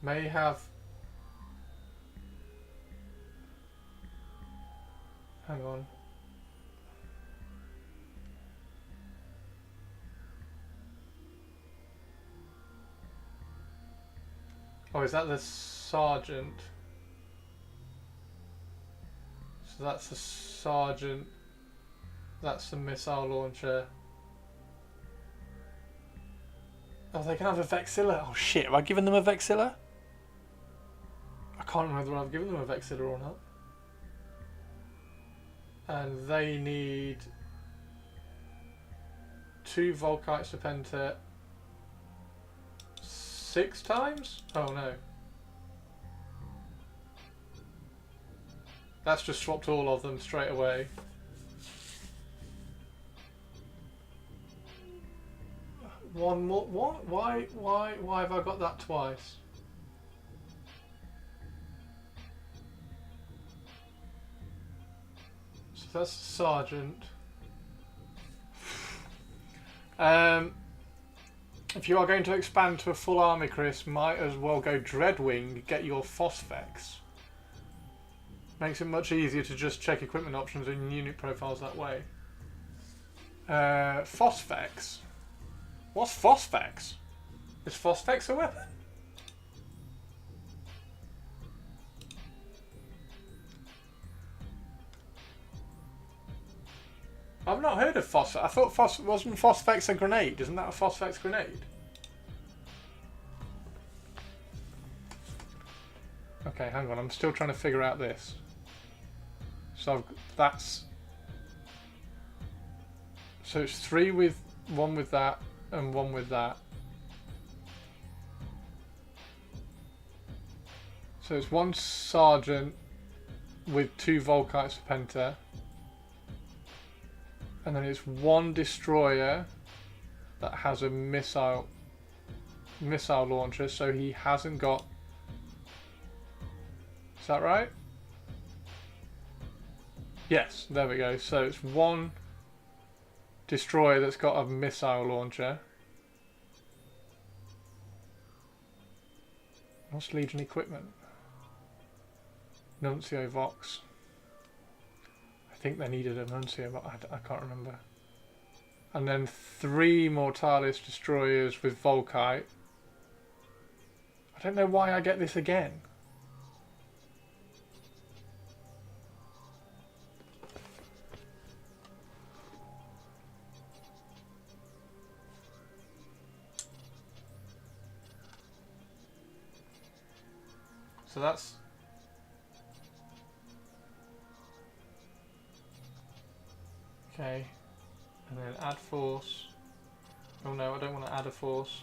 May have. Hang on. Oh, is that the sergeant? So that's the sergeant. That's the missile launcher. Oh, they can have a Vexilla. Oh shit, have I given them a Vexilla? I can't remember whether I've given them a Vexilla or not. And they need 2 Volkite Serpenter 6 times? Oh no. That's just swapped all of them straight away. One more. What? Why have I got that twice? So that's sergeant. If you are going to expand to a full army, Chris, might as well go Dreadwing. Get your Phosphex. Makes it much easier to just check equipment options and unit profiles that way. Phosphex. What's Phosphex? Is Phosphex a weapon? I've not heard of Phosphex. I thought wasn't Phosphex a grenade? Isn't that a Phosphex grenade? Okay, hang on. I'm still trying to figure out this. So that's. So it's 3 with 1 with that and 1 with that. So it's 1 sergeant with 2 Volkite Serpenter. And then it's 1 destroyer that has a missile launcher, so he hasn't got. Is that right? Yes, there we go. So it's 1 destroyer that's got a missile launcher. What's Legion equipment? Nuncio Vox. I think they needed a Nuncio, but I can't remember. And then 3 Mortalis destroyers with Volkite. I don't know why I get this again. So that's. Okay. And then add force. Oh no, I don't want to add a force.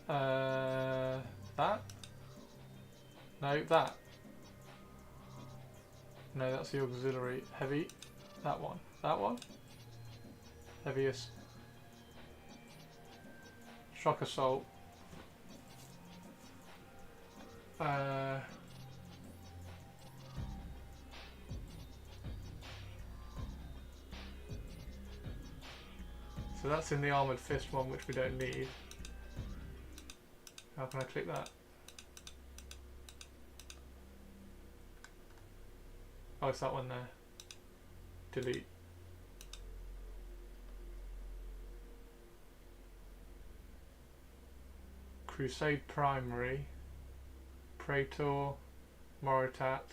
That? No, that. No, that's the auxiliary. Heavy. That one. That one. Heaviest. Shock assault. So that's in the armoured fist one, which we don't need. How can I click that? Oh, it's that one there. Delete. Crusade Primary. Praetor. Moritat.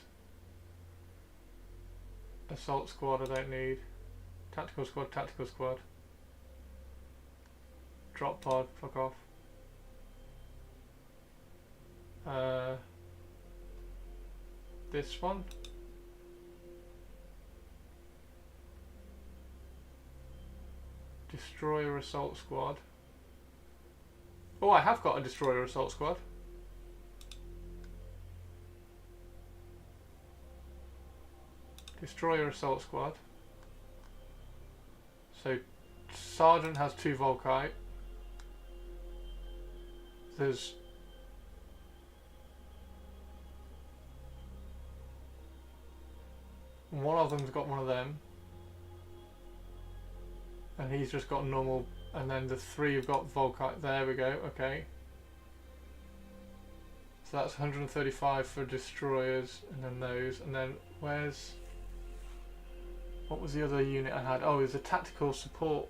Assault Squad I don't need. Tactical Squad, Tactical Squad. Drop pod, fuck off. This one. Destroyer Assault Squad. Oh, I have got a Destroyer Assault Squad. Destroyer Assault Squad. So, Sergeant has 2 Volkite. There's one of them's got one of them, and he's just got normal, and then the 3 have got Volkite. There we go, okay. So that's 135 for destroyers, and then those, and then where's, what was the other unit I had? Oh, it was the tactical support.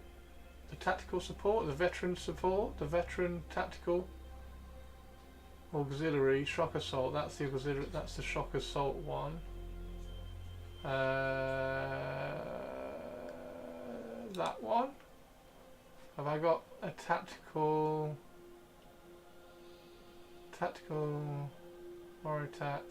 The tactical support, the veteran support, the veteran tactical auxiliary shock assault. That's the auxiliary. That's the shock assault one. That one. Have I got a tactical Moritat?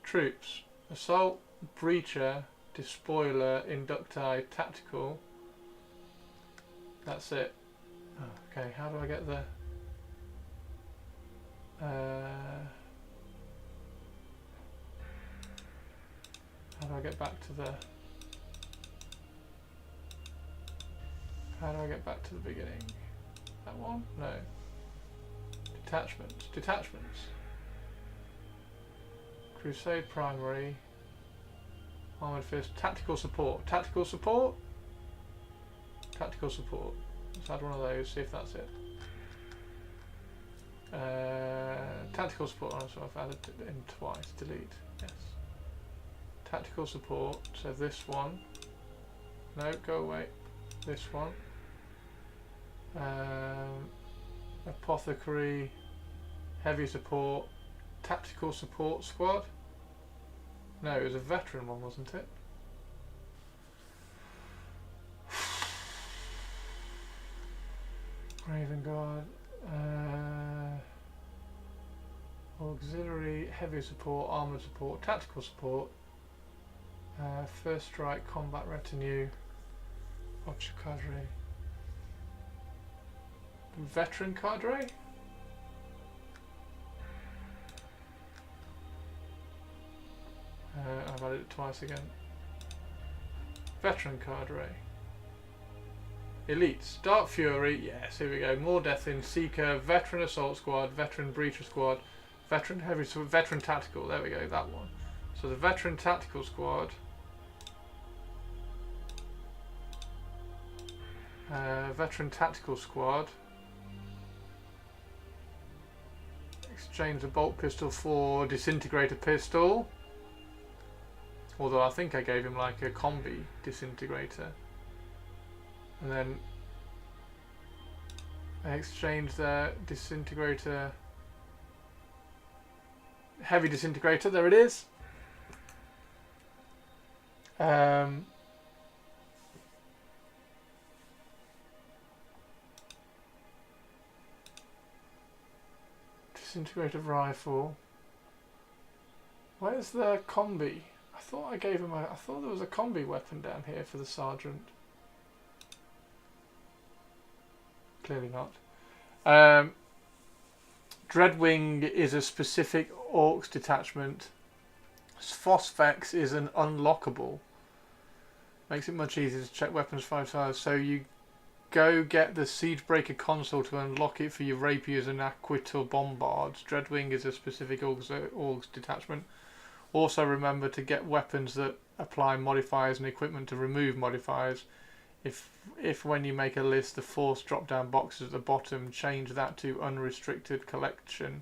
Troops. Assault, breacher, despoiler, inducti, tactical. That's it. Oh, okay, how do I get the how do I get back to the beginning? That one? No. Detachments. Crusade Primary. Armoured Fist. Tactical support. Let's add one of those, see if that's it. Tactical support, so I've added it in twice. Delete. Yes. Tactical support, so this one. No, go away. This one. Apothecary. Heavy support. Tactical support squad. No, it was a veteran one, wasn't it? Raven Guard. Auxiliary, heavy support, armoured support, tactical support. First strike, combat retinue. Officer cadre. Veteran cadre? I've added it twice again. Veteran cadre. Elites. Dark Fury. Yes, here we go. More Death in. Seeker. Veteran Assault Squad. Veteran Breacher Squad. Veteran Heavy. Veteran Tactical. There we go. That one. So the Veteran Tactical Squad. Veteran Tactical Squad. Exchange the bolt pistol for disintegrator pistol. Although I think I gave him like a combi disintegrator. And then I exchanged the disintegrator, heavy disintegrator, there it is. Disintegrator rifle. Where's the combi? I thought I gave him a, I thought there was a combi weapon down here for the sergeant. Clearly not. Dreadwing is a specific Orcs detachment. Phosphex is an unlockable. Makes it much easier to check weapons 5 stars. So you go get the Siegebreaker console to unlock it for your rapiers and Aquitor bombards. Dreadwing is a specific Orgs detachment. Also remember to get weapons that apply modifiers and equipment to remove modifiers. If when you make a list the force drop down boxes at the bottom, change that to unrestricted collection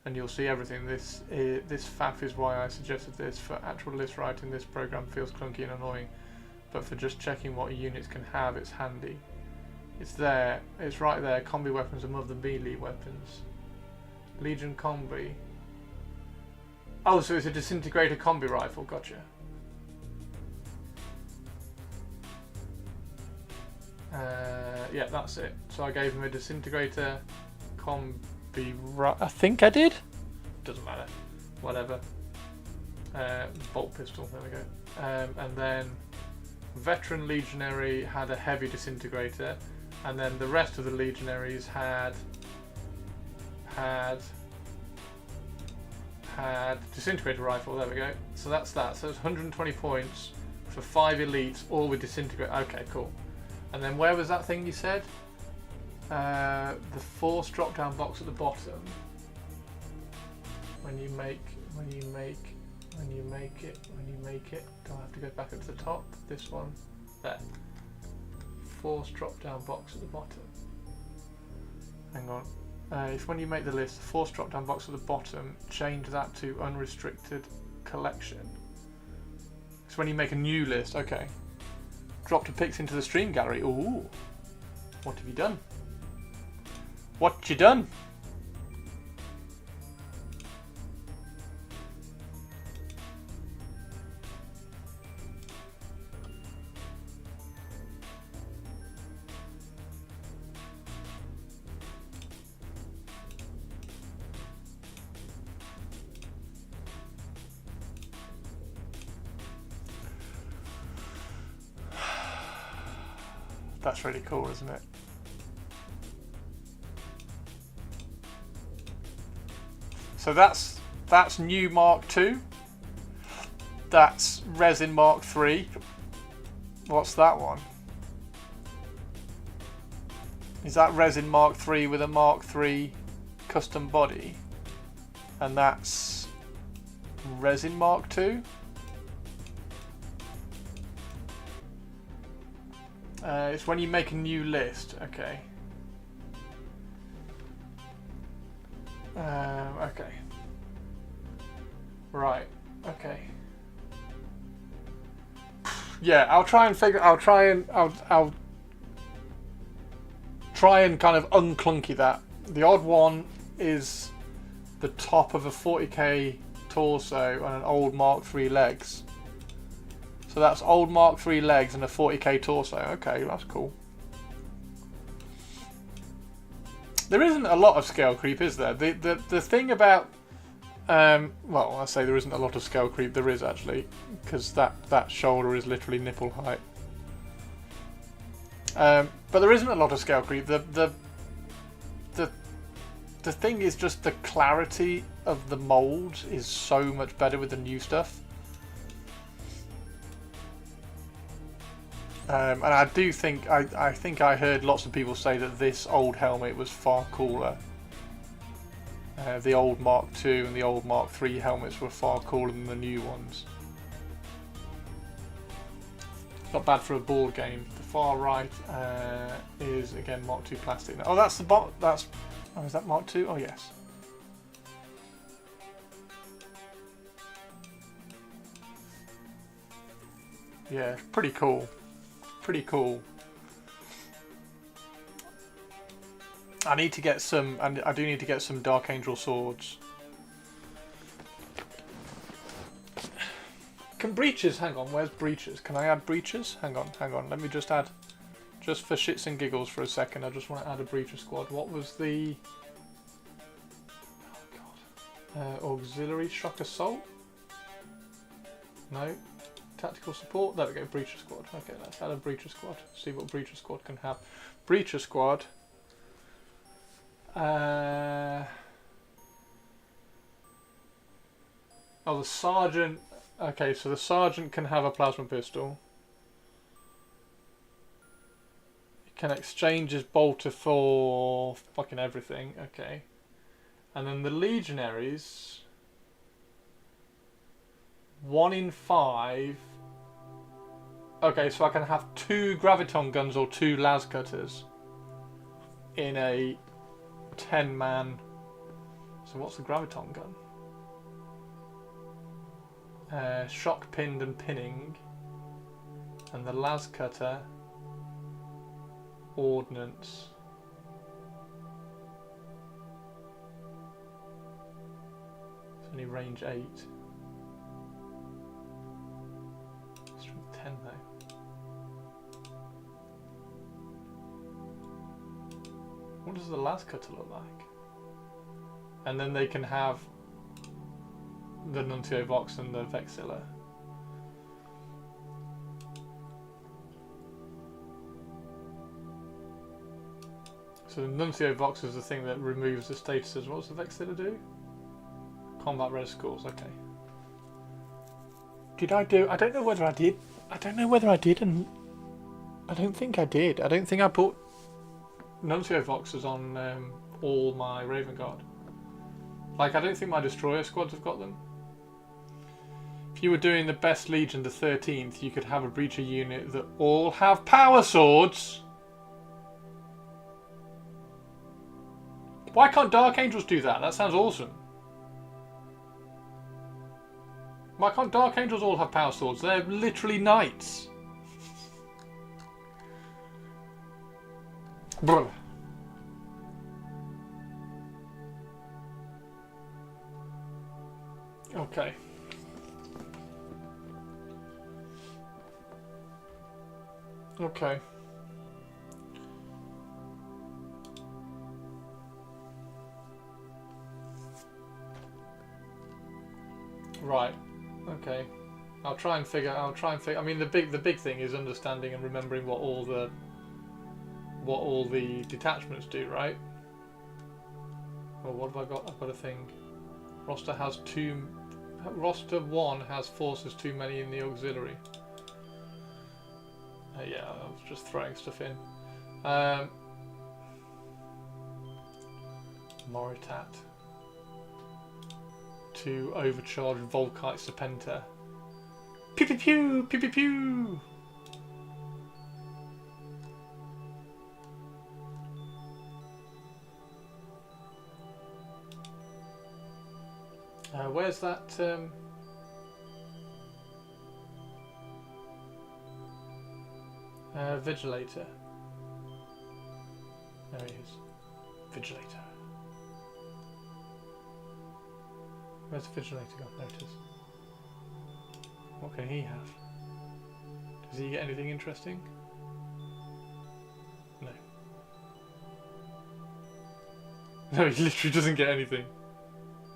and you'll see everything. This faff is why I suggested this. For actual list writing, this program feels clunky and annoying, but for just checking what units can have, it's handy. It's there, it's right there. Combi weapons above the melee weapons. Legion combi. Oh, so it's a disintegrator combi rifle, gotcha. Yeah, that's it. So I gave him a disintegrator combi I think I did? Doesn't matter. Whatever. Bolt pistol, there we go. And then veteran legionary had a heavy disintegrator, and then the rest of the legionaries had disintegrator rifle. There we go. So that's that. So it's 120 points for 5 elites, all with disintegrator. Okay, cool. And then where was that thing you said? The force drop down box at the bottom. When you make it. Do I have to go back up to the top? This one. There. Force drop down box at the bottom. Hang on. If when you make the list, the force drop down box at the bottom, change that to unrestricted collection. So when you make a new list, okay. Drop the pics into the stream gallery. Ooh. What have you done? What you done? That's really cool, isn't it? So that's new Mark II. That's resin Mark III. What's that one? Is that resin Mark III with a Mark III custom body? And that's resin Mark II. It's when you make a new list. Okay. Okay. Right. Okay. Yeah, I'll try and kind of unclunky that. The odd one is the top of a 40k torso and an old Mark III legs. So that's old Mark III legs and a 40k torso. Okay, that's cool. There isn't a lot of scale creep, is there? The thing about well, I say there isn't a lot of scale creep. There is actually, because that shoulder is literally nipple height. But there isn't a lot of scale creep. The thing is just the clarity of the molds is so much better with the new stuff. And I do think I think I heard lots of people say that this old helmet was far cooler. The old Mark II and the old Mark III helmets were far cooler than the new ones. Not bad for a board game. The far right is again Mark II plastic. Oh, that's the bot. That's oh, is that Mark II? Oh yes. Yeah, pretty cool. Pretty cool. I need to get some, and I do need to get some Dark Angel swords. Can breaches, hang on, where's breaches? Can I add breaches? Hang on, let me just add, just for shits and giggles for a second, I just want to add a breacher squad. What was the, oh god, auxiliary shock assault? No. Tactical support, there we go, breacher squad. Okay, let's add a breacher squad, see what breacher squad can have. Breacher squad. Oh, the sergeant. Okay, so the sergeant can have a plasma pistol. can exchange his bolter for fucking everything. Okay. And then the legionaries, 1 in 5. Okay, so I can have 2 graviton guns or 2 las cutters in a 10-man. So what's the graviton gun? Shock, pinned and pinning. And the las cutter, ordnance. It's only range 8. Strength 10 though. What does the las cutter look like? And then they can have the Nuncio Vox and the Vexilla. So the Nuncio Vox is the thing that removes the statuses. What does the Vexilla do? Combat res scores, okay. Did I do? I don't know whether I did. I don't know whether I did, and I don't think I did. I don't think I put Nuncio Voxes on all my Raven Guard. Like, I don't think my Destroyer squads have got them. If you were doing the best Legion, the 13th, you could have a Breacher unit that all have power swords. Why can't Dark Angels do that? That sounds awesome. Why can't Dark Angels all have power swords? They're literally knights. Bruh. Okay. Okay. Right. Okay. I'll try and figure. I mean, the big thing is understanding and remembering what all the detachments do, right? Well, what have I got? I've got a thing. Roster has 2. Roster 1 has forces too many in the auxiliary. Yeah, I was just throwing stuff in. Moritat. 2 overcharged Volkite Serpenta. Pew pew pew! Pew pew pew! Where's that? Vigilator. There he is. Vigilator. Where's the Vigilator gone? There it is. What can he have? Does he get anything interesting? No. No, he literally doesn't get anything.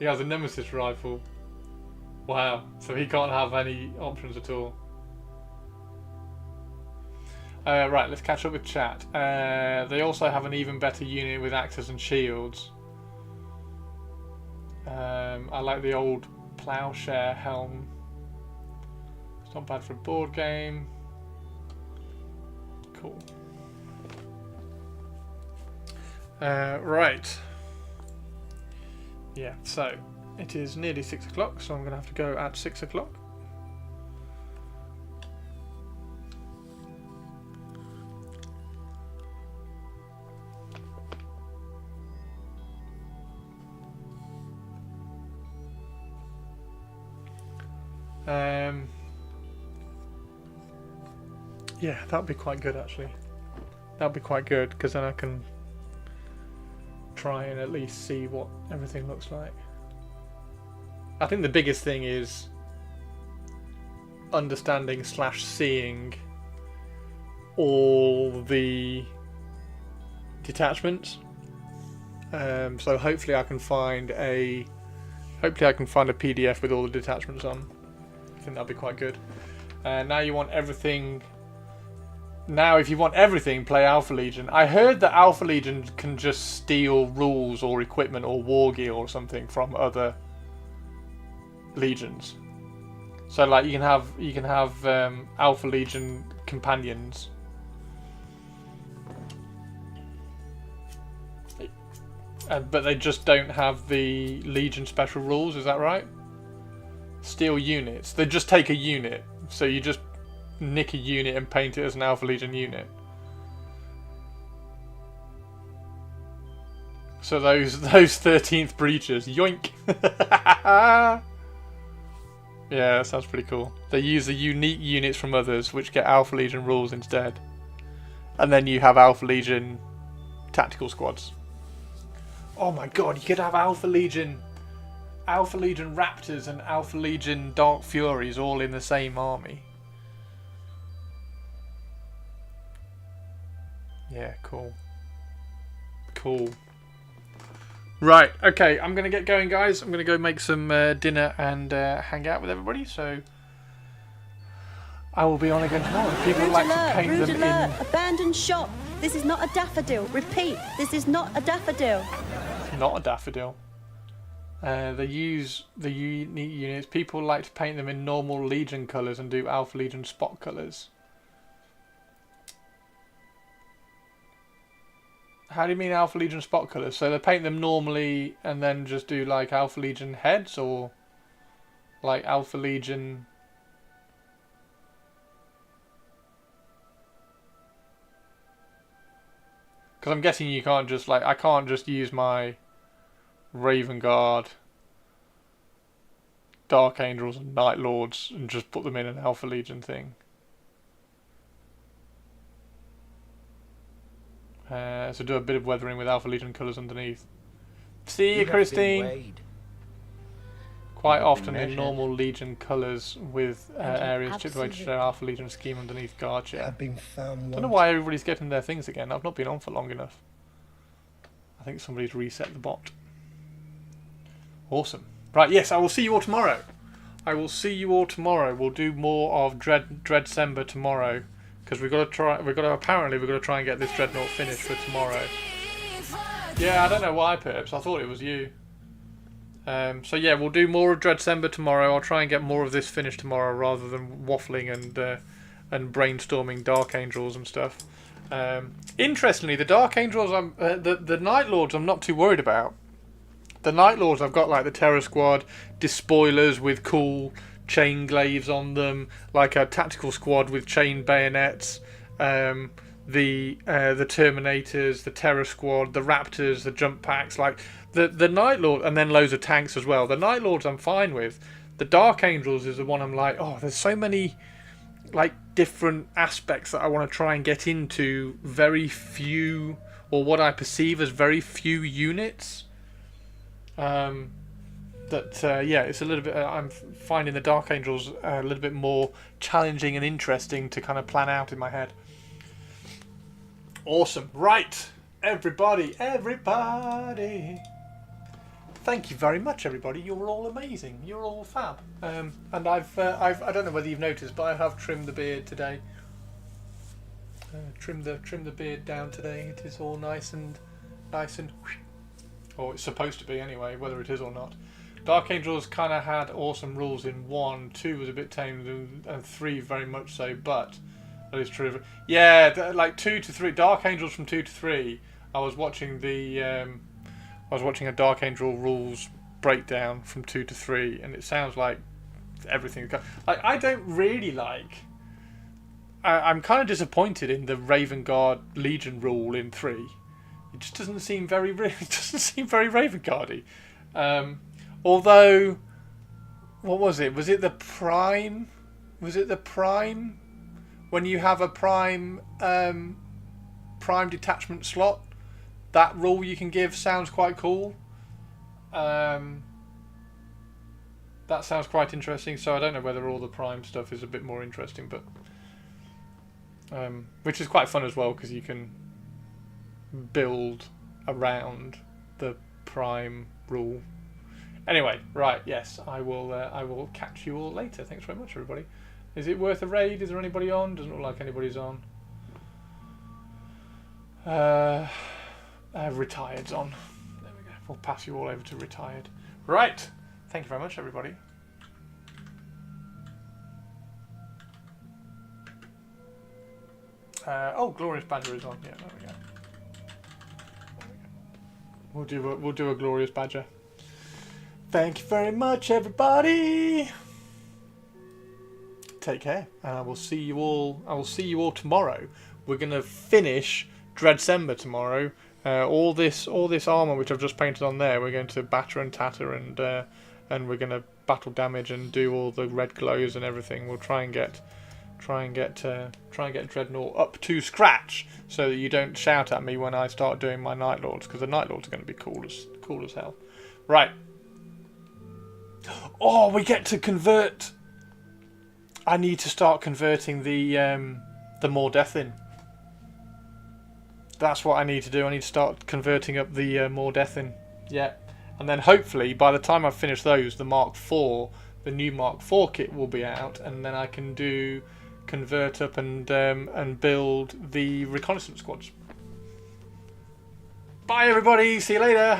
He has a Nemesis rifle. Wow, so he can't have any options at all. Right, let's catch up with chat. They also have an even better unit with axes and shields. I like the old plowshare helm. It's not bad for a board game. Cool. Right. Yeah, so it is nearly 6 o'clock, so I'm going to have to go at 6 o'clock. Yeah, that'd be quite good actually. That'd be quite good because then I can try and at least see what everything looks like. I think the biggest thing is understanding / seeing all the detachments. So hopefully I can find a PDF with all the detachments on. I think that'd be quite good. Now you want everything. Now, if you want everything, play Alpha Legion. I heard that Alpha Legion can just steal rules or equipment or war gear or something from other legions. So, like, you can have Alpha Legion companions. But they just don't have the Legion special rules, is that right? Steel units. They just take a unit. So you just nick a unit and paint it as an Alpha Legion unit. So those 13th breachers, yoink! Yeah, that sounds pretty cool. They use the unique units from others, which get Alpha Legion rules instead. And then you have Alpha Legion tactical squads. Oh my god, you could have Alpha Legion Raptors and Alpha Legion Dark Furies all in the same army. Yeah, cool. Cool. Right, okay, I'm going to get going, guys. I'm going to go make some dinner and hang out with everybody, so I will be on again tomorrow. People Rude like alert, to paint rude them alert, abandoned shop. This is not a daffodil. Repeat, this is not a daffodil. in... Not a daffodil. They use the unique units. People like to paint them in normal Legion colours and do Alpha Legion spot colours. How do you mean Alpha Legion spot colours? So they paint them normally and then just do like Alpha Legion heads, or like Alpha Legion... Because I'm guessing you can't just like... I can't just use my Raven Guard, Dark Angels and Night Lords and just put them in an Alpha Legion thing. So do a bit of weathering with Alpha Legion colours underneath. See you, Christine! Quite often in normal Legion colours with areas chipped away to show Alpha Legion scheme underneath. Gotcha. Have been found Don't know why everybody's getting their things again. I've not been on for long enough. I think somebody's reset the bot. Awesome. Right, yes, I will see you all tomorrow. I will see you all tomorrow. We'll do more of Dreadcember tomorrow. Because apparently we've got to try and get this Dreadnought finished for tomorrow. Yeah, I don't know why, Perps. I thought it was you. So yeah, we'll do more of Dreadcember tomorrow. I'll try and get more of this finished tomorrow rather than waffling and brainstorming Dark Angels and stuff. Interestingly, the Dark Angels, the Night Lords, I'm not too worried about. The Night Lords, I've got like the Terror Squad, despoilers with cool chain glaives on them, like a tactical squad with chain bayonets, the Terminators, the Terror Squad, the Raptors, the jump packs, like the Night Lord, and then loads of tanks as well. The Night Lords I'm fine with. The Dark Angels is the one I'm like, oh, there's so many like different aspects that I want to try and get into very few, or what I perceive as very few units. Yeah, it's a little bit. I'm finding the Dark Angels a little bit more challenging and interesting to kind of plan out in my head. Awesome, right, everybody. Thank you very much, everybody. You're all amazing. You're all fab. And I don't know whether you've noticed, but I have trimmed the beard today. Trimmed the beard down today. It is all nice and. Or it's supposed to be anyway, whether it is or not. Dark Angels kind of had awesome rules in 1, 2 was a bit tame, and 3 very much so, but that is true. Yeah, like 2 to 3, Dark Angels from 2 to 3, I was watching a Dark Angel rules breakdown from 2 to 3, and it sounds like everything. Like, I don't really like... I'm kind of disappointed in the Raven Guard Legion rule in 3. It just doesn't seem very Raven Guardy. Although, what was it? Was it the Prime? Was it the Prime? When you have a Prime detachment slot, that rule you can give sounds quite cool. That sounds quite interesting. So I don't know whether all the Prime stuff is a bit more interesting, but which is quite fun as well because you can build around the Prime rule. Anyway, right, yes, I will catch you all later. Thanks very much, everybody. Is it worth a raid? Is there anybody on? Doesn't look like anybody's on. Retired's on. There we go. We'll pass you all over to retired. Right. Thank you very much, everybody. Oh, Glorious Badger is on. Yeah, there we go. We'll do a glorious badger. Thank you very much, everybody. Take care, and I will see you all. I will see you all tomorrow. We're gonna finish Dreadcember tomorrow. All this armor which I've just painted on there, we're going to batter and tatter, and we're gonna battle damage and do all the red glows and everything. We'll try and get Dreadnought up to scratch, so that you don't shout at me when I start doing my Night Lords, because the Night Lords are going to be cool as hell. Right. Oh, we get to convert. I need to start converting the Mordethin. That's what I need to do. I need to start converting up the Mordethin. Yeah. And then hopefully by the time I've finished those, the Mark IV, the new Mark IV kit will be out, and then I can convert up and build the reconnaissance squads. Bye everybody. See you later.